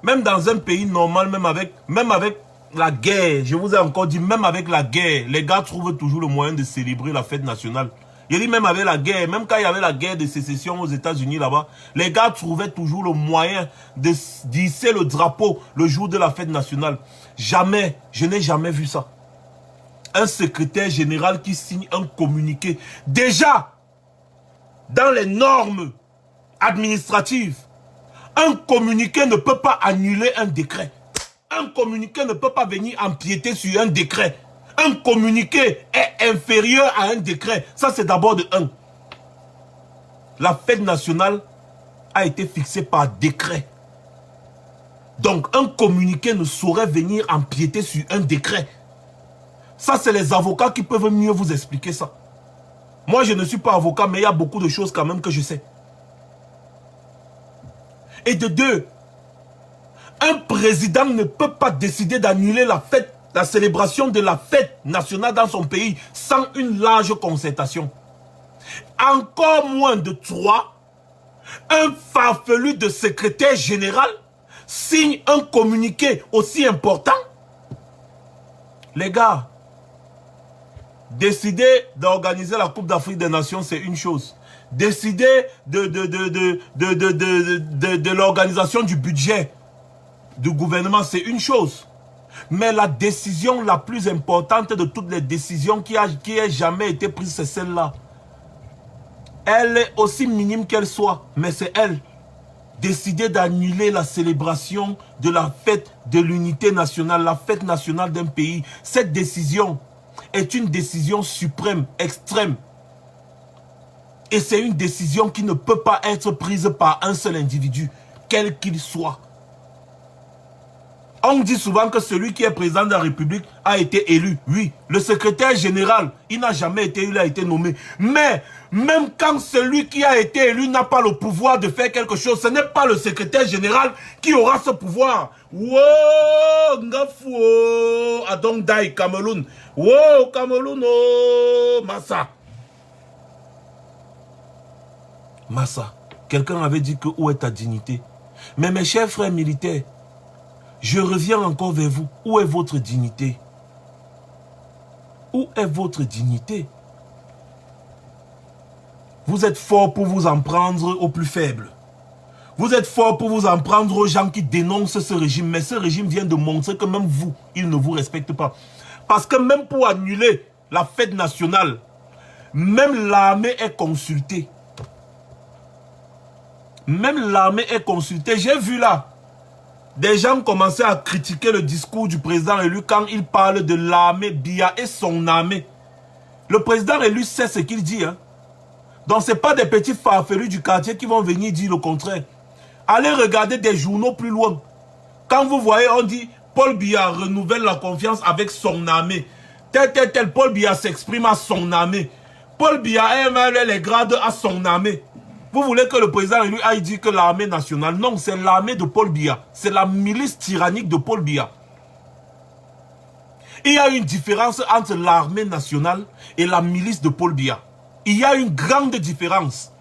Même dans un pays normal, même avec la guerre, je vous ai encore dit, même avec la guerre, les gars trouvent toujours le moyen de célébrer la fête nationale. Je dis même avec la guerre, même quand il y avait la guerre de sécession aux États-Unis là-bas, les gars trouvaient toujours le moyen de d'hisser le drapeau le jour de la fête nationale. Jamais, je n'ai jamais vu ça. Un secrétaire général qui signe un communiqué. Déjà, dans les normes administratives, un communiqué ne peut pas annuler un décret. Un communiqué ne peut pas venir empiéter sur un décret. Un communiqué est inférieur à un décret. Ça, c'est d'abord de 1. La fête nationale a été fixée par décret. Donc, un communiqué ne saurait venir empiéter sur un décret. Ça, c'est les avocats qui peuvent mieux vous expliquer ça. Moi, je ne suis pas avocat, mais il y a beaucoup de choses quand même que je sais. Et de 2, un président ne peut pas décider d'annuler la célébration de la fête nationale dans son pays sans une large concertation. Encore moins de 3, un farfelu de secrétaire général signe un communiqué aussi important. Les gars, décider d'organiser la Coupe d'Afrique des Nations, c'est une chose. Décider de l'organisation du budget du gouvernement, c'est une chose. Mais la décision la plus importante de toutes les décisions qui ait jamais été prise, c'est celle-là. Elle est aussi minime qu'elle soit, mais c'est elle. Décider d'annuler la célébration de la fête de l'unité nationale, la fête nationale d'un pays. Cette décision est une décision suprême, extrême. Et c'est une décision qui ne peut pas être prise par un seul individu, quel qu'il soit. On dit souvent que celui qui est président de la République a été élu. Oui, le secrétaire général, il n'a jamais été élu, il a été nommé. Mais même quand celui qui a été élu n'a pas le pouvoir de faire quelque chose, ce n'est pas le secrétaire général qui aura ce pouvoir. Wow, Ngafou, Adongdaï, Cameroun. Wow, Cameroun, oh, Massa. Massa, quelqu'un avait dit que où est ta dignité? Mais mes chers frères militaires, je reviens encore vers vous. Où est votre dignité? Où est votre dignité? Vous êtes forts pour vous en prendre aux plus faibles. Vous êtes forts pour vous en prendre aux gens qui dénoncent ce régime. Mais ce régime vient de montrer que même vous, il ne vous respecte pas. Parce que même pour annuler la fête nationale, même l'armée est consultée. Même l'armée est consultée. J'ai vu là, des gens commençaient à critiquer le discours du président élu quand il parle de l'armée, Biya et son armée. Le président élu sait ce qu'il dit. Hein? Donc ce n'est pas des petits farfelus du quartier qui vont venir dire le contraire. Allez regarder des journaux plus loin. Quand vous voyez, on dit Paul Biya renouvelle la confiance avec son armée. Paul Biya s'exprime à son armée. Paul Biya aime les grades à son armée. Vous voulez que le président lui aille dire que l'armée nationale, non, c'est l'armée de Paul Biya. C'est la milice tyrannique de Paul Biya. Il y a une différence entre l'armée nationale et la milice de Paul Biya. Il y a une grande différence.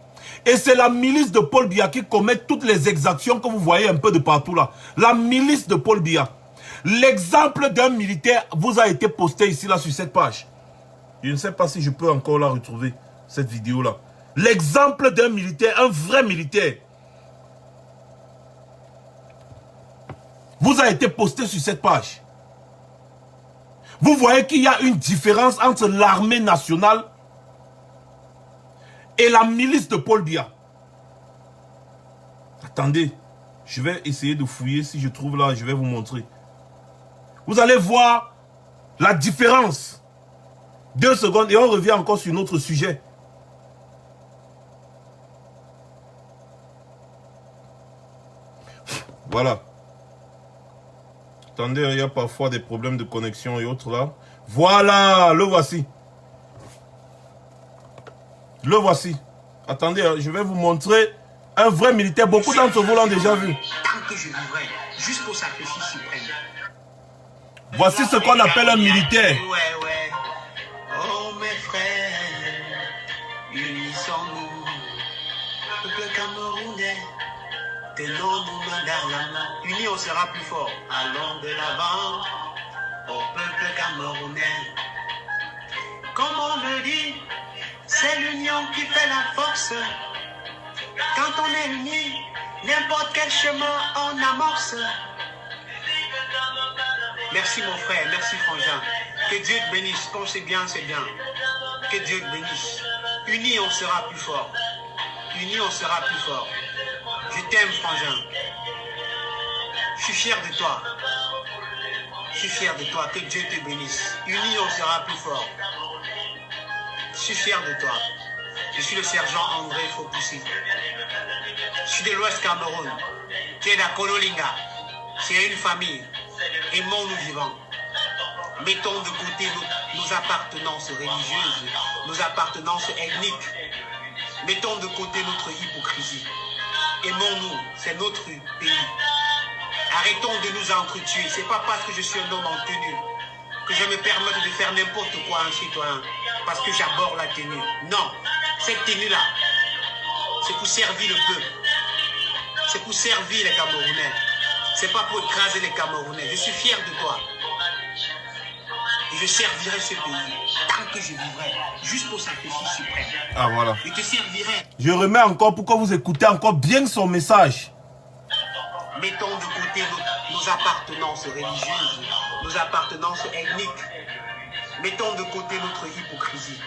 Et c'est la milice de Paul Biya qui commet toutes les exactions que vous voyez un peu de partout là. La milice de Paul Biya. L'exemple d'un militaire vous a été posté ici là sur cette page. Je ne sais pas si je peux encore la retrouver, cette vidéo là. L'exemple d'un militaire, un vrai militaire, vous a été posté sur cette page. Vous voyez qu'il y a une différence entre l'armée nationale et la milice de Paul Biya. Attendez, je vais essayer de fouiller. Si je trouve là, je vais vous montrer. Vous allez voir la différence. 2 secondes et on revient encore sur notre sujet. Voilà. Attendez, il y a parfois des problèmes de connexion et autres là. Voilà, le voici. Le voici. Attendez, je vais vous montrer un vrai militaire. Beaucoup d'entre vous l'ont déjà vu. Tant que je vivrai, jusqu'au sacrifice suprême. Voici ce qu'on appelle un militaire. Ouais. Oh mes frères, unissons-nous. Peuple camerounais, tenons-nous main dans la main. Unis, on sera plus fort. Allons de l'avant, au peuple camerounais. Comme on le dit, c'est l'union qui fait la force. Quand on est unis, n'importe quel chemin on amorce. Merci mon frère, merci frangin. Que Dieu te bénisse. Quand c'est bien, c'est bien. Que Dieu te bénisse. Unis, on sera plus fort. Unis, on sera plus fort. Je t'aime, frangin. Je suis fier de toi. Je suis fier de toi. Que Dieu te bénisse. Unis, on sera plus fort. Je suis fier de toi. Je suis le sergent André Fopoussi. Je suis de l'Ouest Cameroun. Tu es d'Akololinga. C'est une famille. Aimons-nous vivants. Mettons de côté nos appartenances religieuses, nos appartenances ethniques. Mettons de côté notre hypocrisie. Aimons-nous, c'est notre pays. Arrêtons de nous entretuer. C'est pas parce que je suis un homme en tenue que je me permette de faire n'importe quoi à un citoyen parce que j'aborde la tenue. Non, cette tenue-là, c'est pour servir le peuple. C'est pour servir les Camerounais. C'est pas pour écraser les Camerounais. Je suis fier de toi. Et je servirai ce pays tant que je vivrai, jusqu'au sacrifice suprême. Ah voilà. Je te servirai. Je remets encore pour que vous écoutez encore bien son message. Mettons de côté nos appartenances religieuses, nos appartenances ethniques. Mettons de côté notre hypocrisie.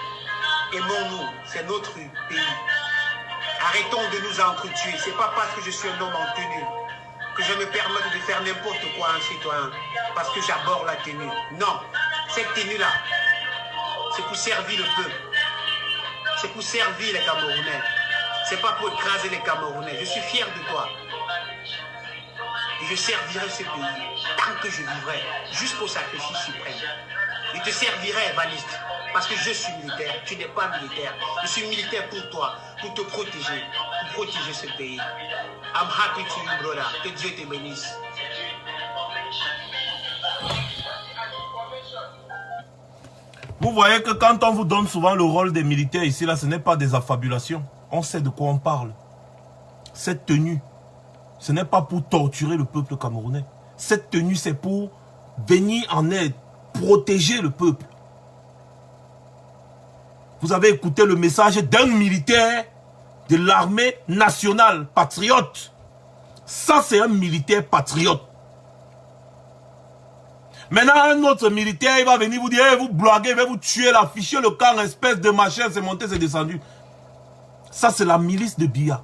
Aimons-nous, c'est notre pays. Arrêtons de nous entretuer. C'est pas parce que je suis un homme en tenue que je me permette de faire n'importe quoi à un citoyen parce que j'aborde la tenue. Non, cette tenue-là, c'est pour servir le peuple. C'est pour servir les Camerounais. C'est pas pour écraser les Camerounais. Je suis fier de toi. Et je servirai ce pays tant que je vivrai, jusqu'au sacrifice suprême. Je te servirai, Baniste, parce que je suis militaire. Tu n'es pas militaire. Je suis militaire pour toi, pour te protéger, pour protéger ce pays. I'm happy to you, brother. Que Dieu te bénisse. Vous voyez que quand on vous donne souvent le rôle des militaires ici, là, ce n'est pas des affabulations. On sait de quoi on parle. Cette tenue, ce n'est pas pour torturer le peuple camerounais. Cette tenue, c'est pour venir en aide, protéger le peuple. Vous avez écouté le message d'un militaire de l'armée nationale patriote. Ça, c'est un militaire patriote. Maintenant, un autre militaire, il va venir vous dire, hey, vous blaguez, il va vous tuer, là, ficher le camp, espèce de machin, c'est monté, c'est descendu. Ça, c'est la milice de Biya.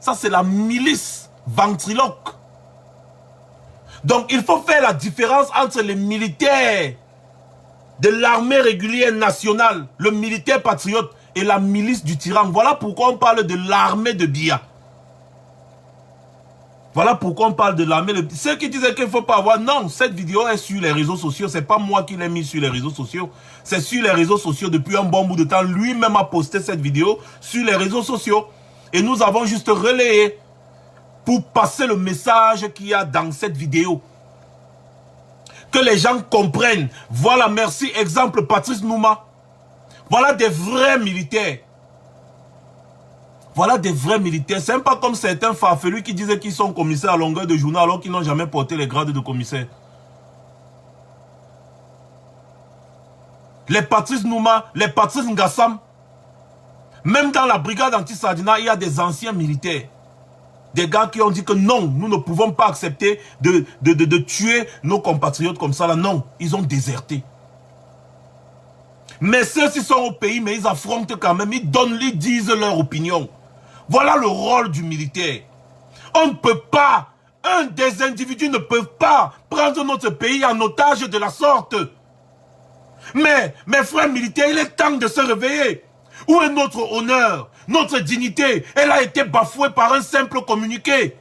Ça, c'est la milice ventriloque. Donc, il faut faire la différence entre les militaires de l'armée régulière nationale, le militaire patriote et la milice du tyran. Voilà pourquoi on parle de l'armée de Biya. Voilà pourquoi on parle de l'armée. Ceux qui disaient qu'il ne faut pas avoir... Non, cette vidéo est sur les réseaux sociaux. Ce n'est pas moi qui l'ai mis sur les réseaux sociaux. C'est sur les réseaux sociaux depuis un bon bout de temps. Lui-même a posté cette vidéo sur les réseaux sociaux. Et nous avons juste relayé pour passer le message qu'il y a dans cette vidéo. Que les gens comprennent. Voilà, merci. Exemple, Patrice Nouma. Voilà des vrais militaires. Voilà des vrais militaires. C'est pas comme certains farfelus qui disaient qu'ils sont commissaires à longueur de journée alors qu'ils n'ont jamais porté les grades de commissaire. Les Patrice Nouma, les Patrice Ngassam. Même dans la brigade anti-Sardina, il y a des anciens militaires. Des gars qui ont dit que non, nous ne pouvons pas accepter de tuer nos compatriotes comme ça. Là. Non, ils ont déserté. Mais ceux-ci sont au pays, mais ils affrontent quand même. Ils disent leur opinion. Voilà le rôle du militaire. On ne peut pas, des individus ne peuvent pas prendre notre pays en otage de la sorte. Mais, mes frères militaires, il est temps de se réveiller. Où est notre honneur, notre dignité? Elle a été bafouée par un simple communiqué.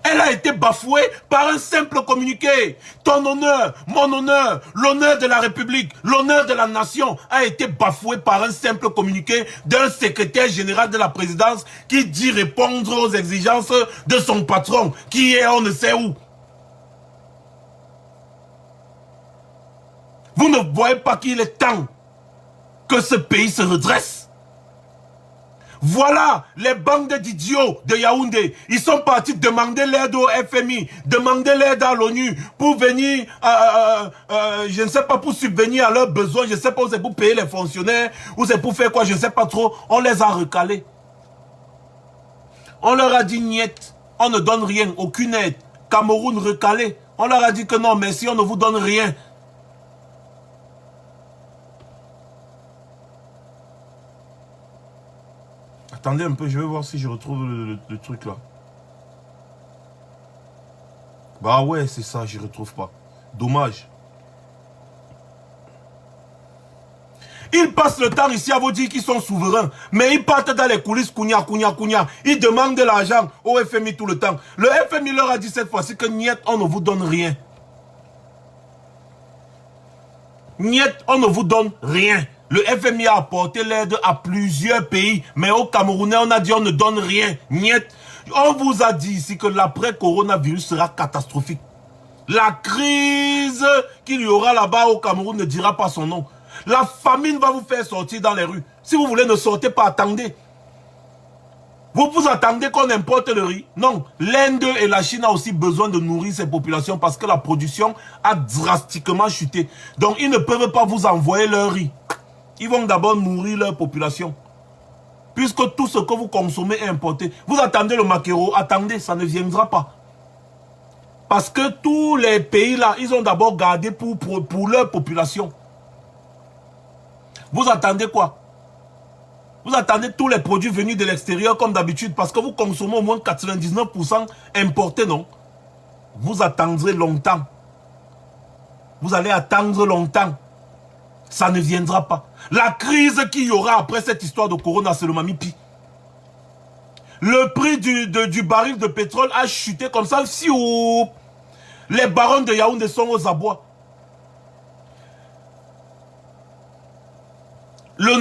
Elle a été bafouée par un simple communiqué. Ton honneur, mon honneur, l'honneur de la République, l'honneur de la nation a été bafoué par un simple communiqué d'un secrétaire général de la présidence qui dit répondre aux exigences de son patron, qui est on ne sait où. Vous ne voyez pas qu'il est temps que ce pays se redresse? Voilà les bandes d'idiots de Yaoundé. Ils sont partis demander l'aide au FMI, demander l'aide à l'ONU pour venir, je ne sais pas, pour subvenir à leurs besoins. Je ne sais pas où c'est pour payer les fonctionnaires, ou c'est pour faire quoi, je ne sais pas trop. On les a recalés. On leur a dit niet, on ne donne rien, aucune aide. Cameroun recalé. On leur a dit que non, merci, on ne vous donne rien. Attendez un peu, je vais voir si je retrouve le truc là. Bah ouais, c'est ça, je ne retrouve pas. Dommage. Ils passent le temps ici à vous dire qu'ils sont souverains. Mais ils partent dans les coulisses, kounia. Ils demandent de l'argent au FMI tout le temps. Le FMI leur a dit cette fois-ci que niet, on ne vous donne rien. Niet, on ne vous donne rien. Le FMI a apporté l'aide à plusieurs pays, mais au Camerounais, on a dit on ne donne rien. Niet. On vous a dit ici que l'après-coronavirus sera catastrophique. La crise qu'il y aura là-bas au Cameroun ne dira pas son nom. La famine va vous faire sortir dans les rues. Si vous voulez, ne sortez pas, attendez. Vous attendez qu'on importe le riz? Non. L'Inde et la Chine ont aussi besoin de nourrir ces populations parce que la production a drastiquement chuté. Donc, ils ne peuvent pas vous envoyer leur riz. Ils vont d'abord nourrir leur population. Puisque tout ce que vous consommez est importé. Vous attendez le maquereau, attendez, ça ne viendra pas. Parce que tous les pays là, ils ont d'abord gardé pour leur population. Vous attendez quoi? Vous attendez tous les produits venus de l'extérieur comme d'habitude parce que vous consommez au moins 99% importés, non? Vous attendrez longtemps. Vous allez attendre longtemps. Ça ne viendra pas. La crise qu'il y aura après cette histoire de Corona, c'est le mamipi. Le prix du baril de pétrole a chuté comme ça. Les barons de Yaoundé sont aux abois. Le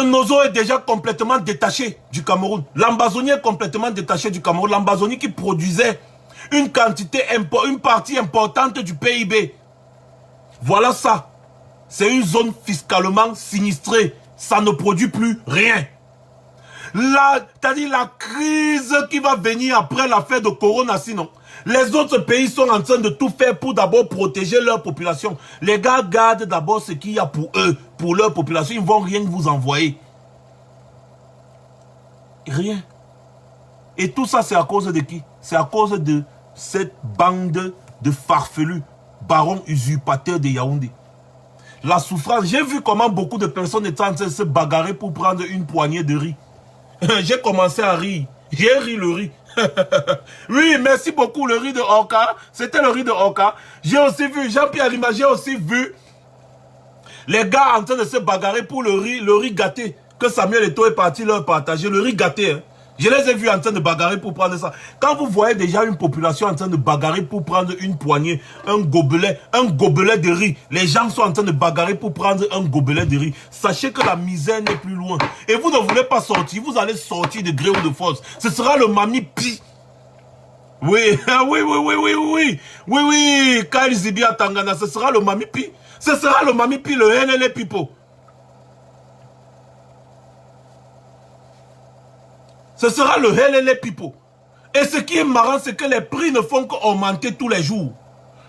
Nozo est déjà complètement détaché du Cameroun. L'Ambazonie est complètement détachée du Cameroun. L'Ambazonie qui produisait une partie importante du PIB. Voilà ça. C'est une zone fiscalement sinistrée. Ça ne produit plus rien. C'est-à-dire la crise qui va venir après l'affaire de Corona, sinon. Les autres pays sont en train de tout faire pour d'abord protéger leur population. Les gars gardent d'abord ce qu'il y a pour eux, pour leur population. Ils ne vont rien vous envoyer. Rien. Et tout ça, c'est à cause de qui? C'est à cause de cette bande de farfelus, barons usurpateurs de Yaoundé. La souffrance, j'ai vu comment beaucoup de personnes étaient en train de se bagarrer pour prendre une poignée de riz. J'ai commencé à rire. J'ai ri le riz. Oui, merci beaucoup, le riz de Oka. C'était le riz de Oka. J'ai aussi vu, Jean-Pierre Rima, j'ai aussi vu les gars en train de se bagarrer pour le riz gâté. Que Samuel Eto'o est parti leur partager. Le riz gâté. Hein. Je les ai vus en train de bagarrer pour prendre ça. Quand vous voyez déjà une population en train de bagarrer pour prendre une poignée, un gobelet de riz, les gens sont en train de bagarrer pour prendre un gobelet de riz, sachez que la misère n'est plus loin. Et vous ne voulez pas sortir, vous allez sortir de gré ou de force. Ce sera le Mami Pi. Oui, oui, Kyle Zibi à Tangana, ce sera le Mami Pi. Ce sera le Mami Pi, le NLA Pipo. Ce sera le LLA Pipo. Et ce qui est marrant, c'est que les prix ne font qu'augmenter tous les jours.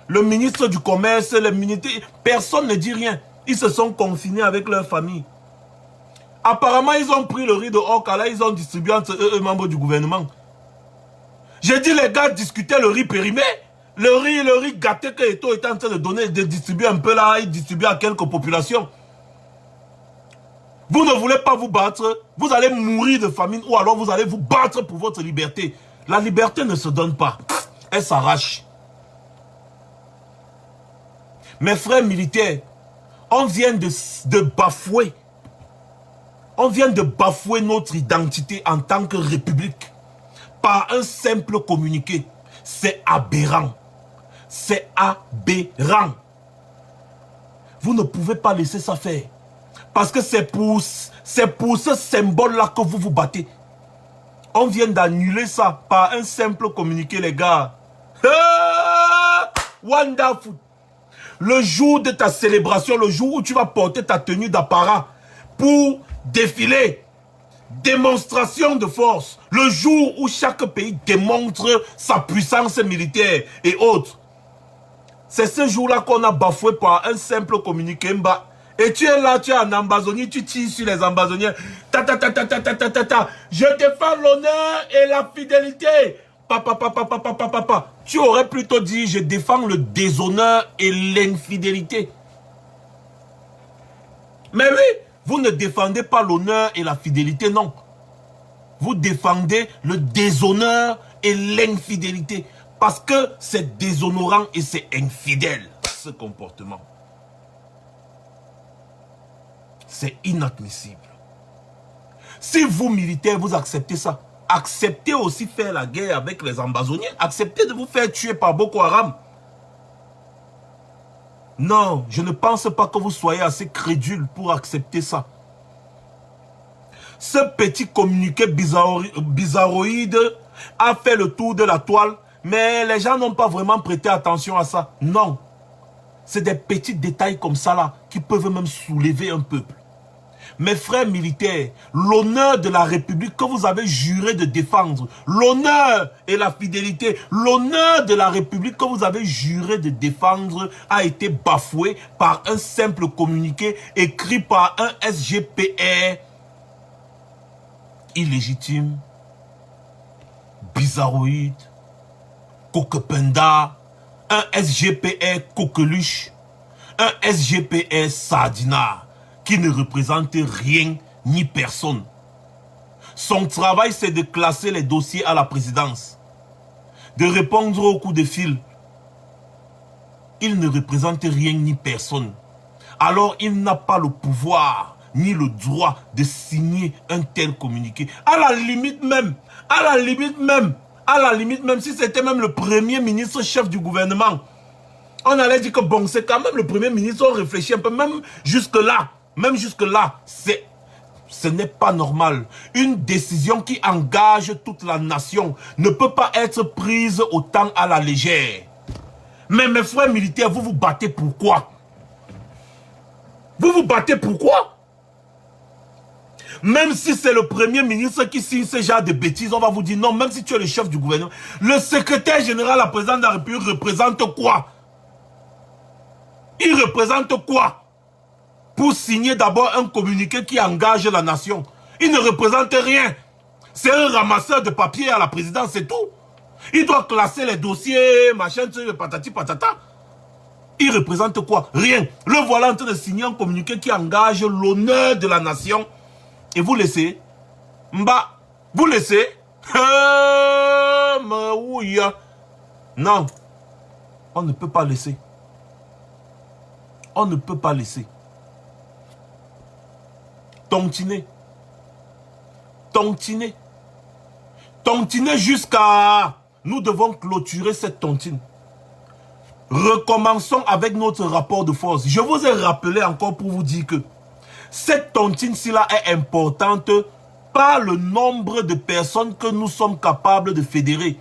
Le ministre du Commerce, les ministres, personne ne dit rien. Ils se sont confinés avec leur famille. Apparemment, ils ont pris le riz de Okala, ils ont distribué entre eux, membres du gouvernement. J'ai dit, les gars, discutaient le riz périmé. Le riz gâté que Eto était en train de donner, de distribuer un peu là, il distribue à quelques populations. Vous ne voulez pas vous battre, vous allez mourir de famine ou alors vous allez vous battre pour votre liberté. La liberté ne se donne pas, elle s'arrache. Mes frères militaires, on vient de bafouer. On vient de bafouer notre identité en tant que république par un simple communiqué. C'est aberrant. C'est aberrant. Vous ne pouvez pas laisser ça faire. Parce que c'est pour ce symbole-là que vous vous battez. On vient d'annuler ça par un simple communiqué, les gars. Wonderful. Le jour de ta célébration, le jour où tu vas porter ta tenue d'apparat pour défiler, démonstration de force, le jour où chaque pays démontre sa puissance militaire et autres. C'est ce jour-là qu'on a bafoué par un simple communiqué. Et tu es là, tu es en Ambazonie, tu tires sur les Ambazoniens. Je défends l'honneur et la fidélité. Papa. Tu aurais plutôt dit, je défends le déshonneur et l'infidélité. Mais oui, vous ne défendez pas l'honneur et la fidélité, non. Vous défendez le déshonneur et l'infidélité. Parce que c'est déshonorant et c'est infidèle, ce comportement. C'est inadmissible. Si vous, militaires, vous acceptez ça, acceptez aussi faire la guerre avec les Ambazoniens. Acceptez de vous faire tuer par Boko Haram. Non, je ne pense pas que vous soyez assez crédule pour accepter ça. Ce petit communiqué bizarroïde a fait le tour de la toile, mais les gens n'ont pas vraiment prêté attention à ça. Non. C'est des petits détails comme ça là qui peuvent même soulever un peuple. Mes frères militaires, l'honneur de la République que vous avez juré de défendre, l'honneur et la fidélité, l'honneur de la République que vous avez juré de défendre a été bafoué par un simple communiqué écrit par un SGPR illégitime, bizarroïde, coquependa, un SGPR coqueluche, un SGPR sardinard qui ne représente rien ni personne. Son travail, c'est de classer les dossiers à la présidence, de répondre aux coups de fil. Il ne représente rien ni personne. Alors, il n'a pas le pouvoir ni le droit de signer un tel communiqué. À la limite même, si c'était même le premier ministre chef du gouvernement, on allait dire que bon, c'est quand même le premier ministre, on réfléchit un peu, même jusque-là, ce n'est pas normal. Une décision qui engage toute la nation ne peut pas être prise autant à la légère. Mais mes frères militaires, vous vous battez pourquoi? Vous vous battez pourquoi? Même si c'est le premier ministre qui signe ce genre de bêtises, on va vous dire non, même si tu es le chef du gouvernement. Le secrétaire général, la présidente de la République représente quoi? Il représente quoi? Pour signer d'abord un communiqué qui engage la nation. Il ne représente rien. C'est un ramasseur de papier à la présidence, c'est tout. Il doit classer les dossiers, machin, patati patata. Il représente quoi? Rien. Le voilà en train de signer un communiqué qui engage l'honneur de la nation. Et vous laissez? Vous laissez? Non. On ne peut pas laisser. On ne peut pas laisser. Tontiner. tontiner jusqu'à... Nous devons clôturer cette tontine. Recommençons avec notre rapport de force. Je vous ai rappelé encore pour vous dire que cette tontine-ci là est importante par le nombre de personnes que nous sommes capables de fédérer.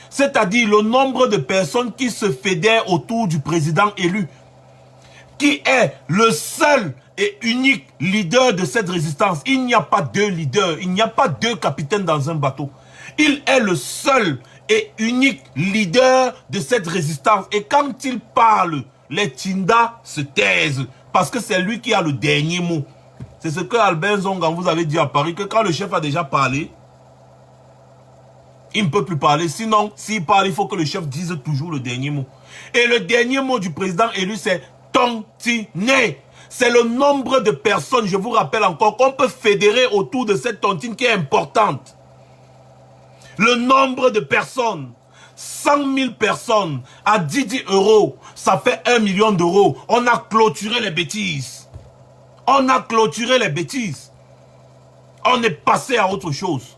C'est-à-dire le nombre de personnes qui se fédèrent autour du président élu, qui est le seul et unique leader de cette résistance. Il n'y a pas deux leaders, il n'y a pas deux capitaines dans un bateau. Il est le seul et unique leader de cette résistance. Et quand il parle, les Tindas se taisent. Parce que c'est lui qui a le dernier mot. C'est ce que Albert Zongan vous avait dit à Paris, que quand le chef a déjà parlé, il ne peut plus parler. Sinon, s'il parle, il faut que le chef dise toujours le dernier mot. Et le dernier mot du président élu, c'est tontiner. C'est le nombre de personnes, je vous rappelle encore, qu'on peut fédérer autour de cette tontine qui est importante. Le nombre de personnes, 100 000 personnes à 10 euros, ça fait 1 million d'euros. On a clôturé les bêtises. On a clôturé les bêtises. On est passé à autre chose.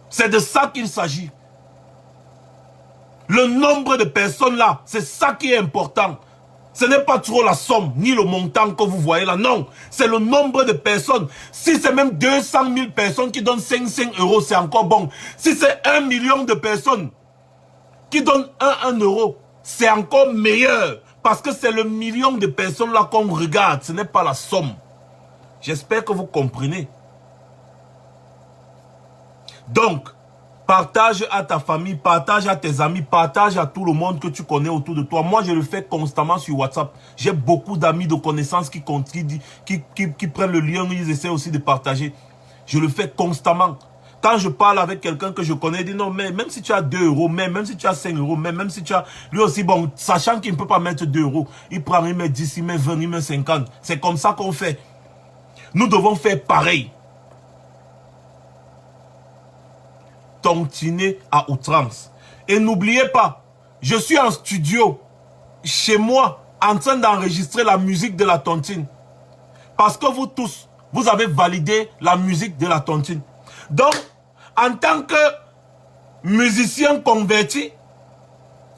C'est de ça qu'il s'agit. Le nombre de personnes là, c'est ça qui est important. Ce n'est pas trop la somme, ni le montant que vous voyez là. Non, c'est le nombre de personnes. Si c'est même 200 000 personnes qui donnent 5 euros, c'est encore bon. Si c'est 1 million de personnes qui donnent 1 euro, c'est encore meilleur. Parce que c'est le million de personnes là qu'on regarde. Ce n'est pas la somme. J'espère que vous comprenez. Donc, partage à ta famille, partage à tes amis, partage à tout le monde que tu connais autour de toi. Moi, je le fais constamment sur WhatsApp. J'ai beaucoup d'amis, de connaissances qui prennent le lien, ils essaient aussi de partager. Je le fais constamment. Quand je parle avec quelqu'un que je connais, il dit non, mais même si tu as 2 euros, même si tu as 5 euros, même si tu as... Lui aussi, bon, sachant qu'il ne peut pas mettre 2 euros, il prend, il met 10, il met 20, il met 50. C'est comme ça qu'on fait. Nous devons faire pareil. Tontiner à outrance. Et n'oubliez pas, je suis en studio, chez moi, en train d'enregistrer la musique de la tontine. Parce que vous tous, vous avez validé la musique de la tontine. Donc, en tant que musicien converti,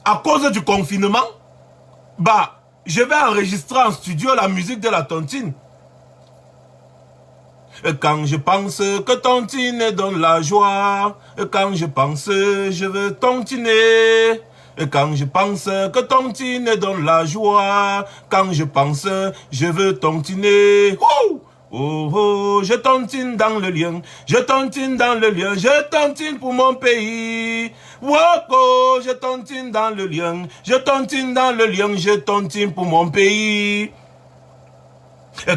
à cause du confinement, bah, je vais enregistrer en studio la musique de la tontine. Quand je pense que tontiner donne la joie, quand je pense je veux tontiner. Quand je pense que tontiner donne la joie, quand je pense je veux tontiner. Oh, oh, oh, je tontine dans le lien, je tontine dans le lien, je tontine pour mon pays. Oh, oh, je tontine dans le lien, je tontine dans le lien, je tontine pour mon pays.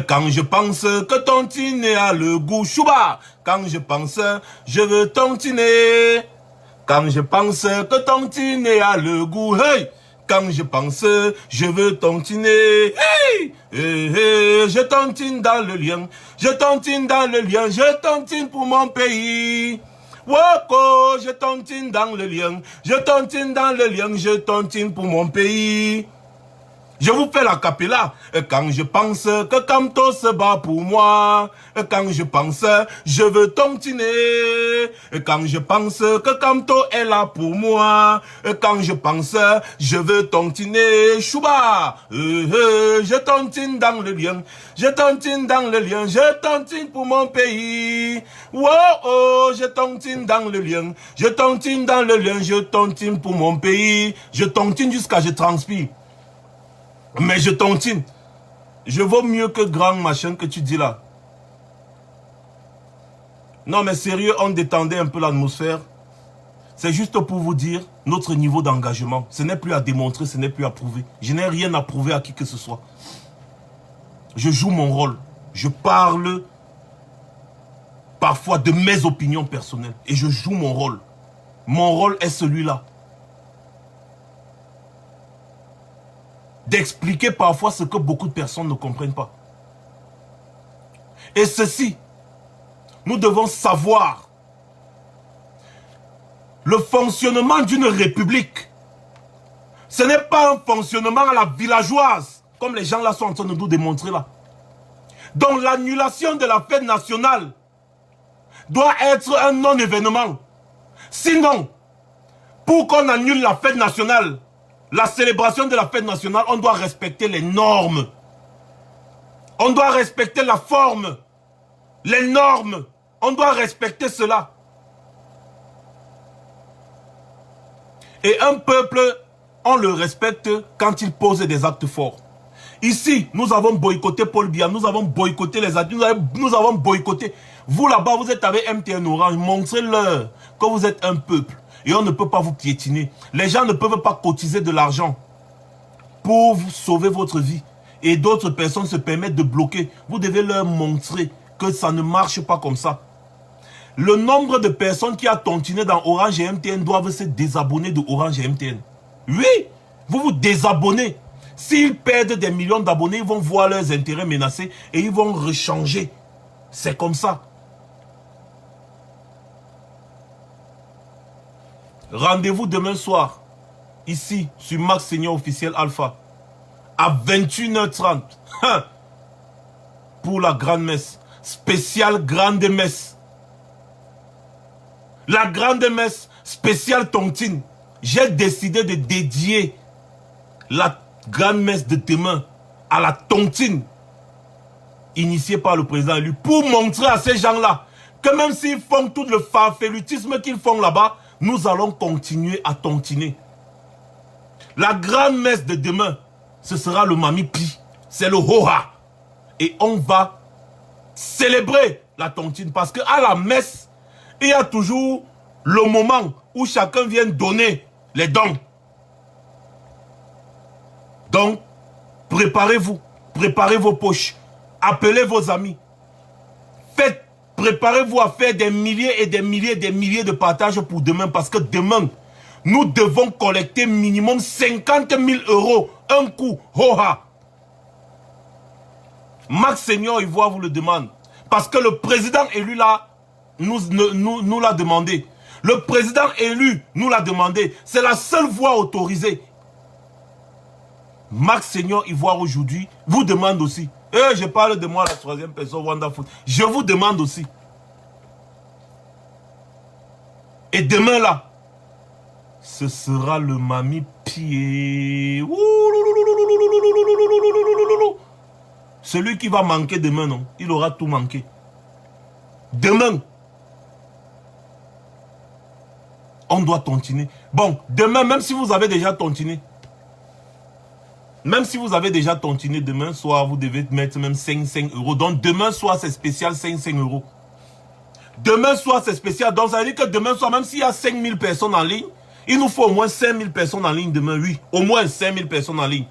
Quand je pense que tontiner a le goût, chouba. Quand je pense, je veux tontiner. Quand je pense que tontiner a le goût, hey. Quand je pense, je veux tontiner, hey. Hey, hey. Je tontine dans le lien, je tontine dans le lien, je tontine pour mon pays. Woko, je tontine dans le lien, je tontine dans le lien, je tontine pour mon pays. Je vous fais la capella. Quand je pense que Kamto se bat pour moi. Quand je pense, je veux tontiner. Quand je pense que Kamto est là pour moi. Quand je pense, je veux tontiner. Chouba, je tontine dans le lien. Je tontine dans le lien. Je tontine pour mon pays. Oh, oh, je tontine dans le lien. Je tontine dans le lien. Je tontine pour mon pays. Je tontine jusqu'à je transpire. Mais je tontine. Je vaux mieux que grand machin que tu dis là. Non mais sérieux, on détendait un peu l'atmosphère. C'est juste pour vous dire notre niveau d'engagement. Ce n'est plus à démontrer, ce n'est plus à prouver. Je n'ai rien à prouver à qui que ce soit. Je joue mon rôle. Je parle parfois de mes opinions personnelles. Et je joue mon rôle. Mon rôle est celui-là. D'expliquer parfois ce que beaucoup de personnes ne comprennent pas. Et ceci, nous devons savoir le fonctionnement d'une république. Ce n'est pas un fonctionnement à la villageoise, comme les gens là sont en train de nous démontrer là. Donc l'annulation de la fête nationale doit être un non-événement. Sinon, pour qu'on annule la fête nationale, la célébration de la fête nationale, on doit respecter les normes. On doit respecter la forme. Les normes. On doit respecter cela. Et un peuple, on le respecte quand il pose des actes forts. Ici, nous avons boycotté Paul Biya, nous avons boycotté les adultes, nous avons boycotté. Vous là-bas, vous êtes avec MTN Orange, montrez-leur que vous êtes un peuple. Et on ne peut pas vous piétiner. Les gens ne peuvent pas cotiser de l'argent pour vous sauver votre vie. Et d'autres personnes se permettent de bloquer. Vous devez leur montrer que ça ne marche pas comme ça. Le nombre de personnes qui a tontiné dans Orange et MTN doivent se désabonner de Orange et MTN. Oui, vous vous désabonnez. S'ils perdent des millions d'abonnés, ils vont voir leurs intérêts menacés et ils vont rechanger. C'est comme ça. Rendez-vous demain soir, ici, sur Max Seigneur officiel Alpha, à 21h30, pour la grande messe, spéciale grande messe. La grande messe spéciale tontine. J'ai décidé de dédier la grande messe de demain à la tontine initiée par le président élu pour montrer à ces gens-là que même s'ils font tout le farfelutisme qu'ils font là-bas, nous allons continuer à tontiner. La grande messe de demain, ce sera le Mami Pi. C'est le Hoha. Et on va célébrer la tontine parce qu'à la messe, il y a toujours le moment où chacun vient donner les dons. Donc, préparez-vous. Préparez vos poches. Appelez vos amis. Faites, préparez-vous à faire des milliers et des milliers et des milliers de partages pour demain. Parce que demain, nous devons collecter minimum 50 000 €. Un coup. Hoha. Max Seigneur Ivoire vous le demande. Parce que le président élu là, nous l'a demandé. Le président élu nous l'a demandé. C'est la seule voie autorisée. Max Seigneur Ivoire aujourd'hui vous demande aussi. Et je parle de moi, la troisième personne, Wonderful. Je vous demande aussi. Et demain là, ce sera le Mami Pi. Celui qui va manquer demain, non, il aura tout manqué. Demain, on doit tontiner. Bon, demain, même si vous avez déjà tontiné, demain soir, vous devez mettre même 5 €. Donc, demain soir, c'est spécial 5 €. Demain soir, c'est spécial. Donc, ça veut dire que demain soir, même s'il y a 5000 personnes en ligne, il nous faut au moins 5000 personnes en ligne demain, oui. Au moins 5000 personnes en ligne.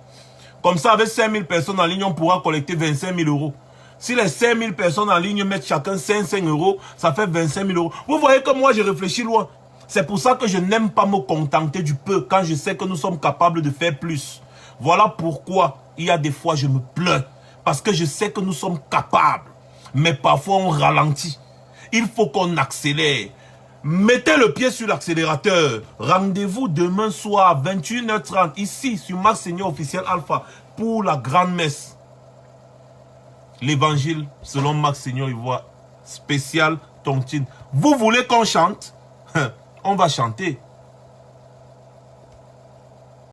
Comme ça, avec 5000 personnes en ligne, on pourra collecter 25 000 €. Si les 5000 personnes en ligne mettent chacun 5 €, ça fait 25 000 €. Vous voyez que moi, je réfléchis loin. C'est pour ça que je n'aime pas me contenter du peu quand je sais que nous sommes capables de faire plus. Voilà pourquoi il y a des fois je me plains. Parce que je sais que nous sommes capables. Mais parfois on ralentit. Il faut qu'on accélère. Mettez le pied sur l'accélérateur. Rendez-vous demain soir à 21h30 ici sur Max Seigneur officiel Alpha pour la grande messe. L'évangile selon Max Seigneur Ivoire spécial tontine. Vous voulez qu'on chante? On va chanter.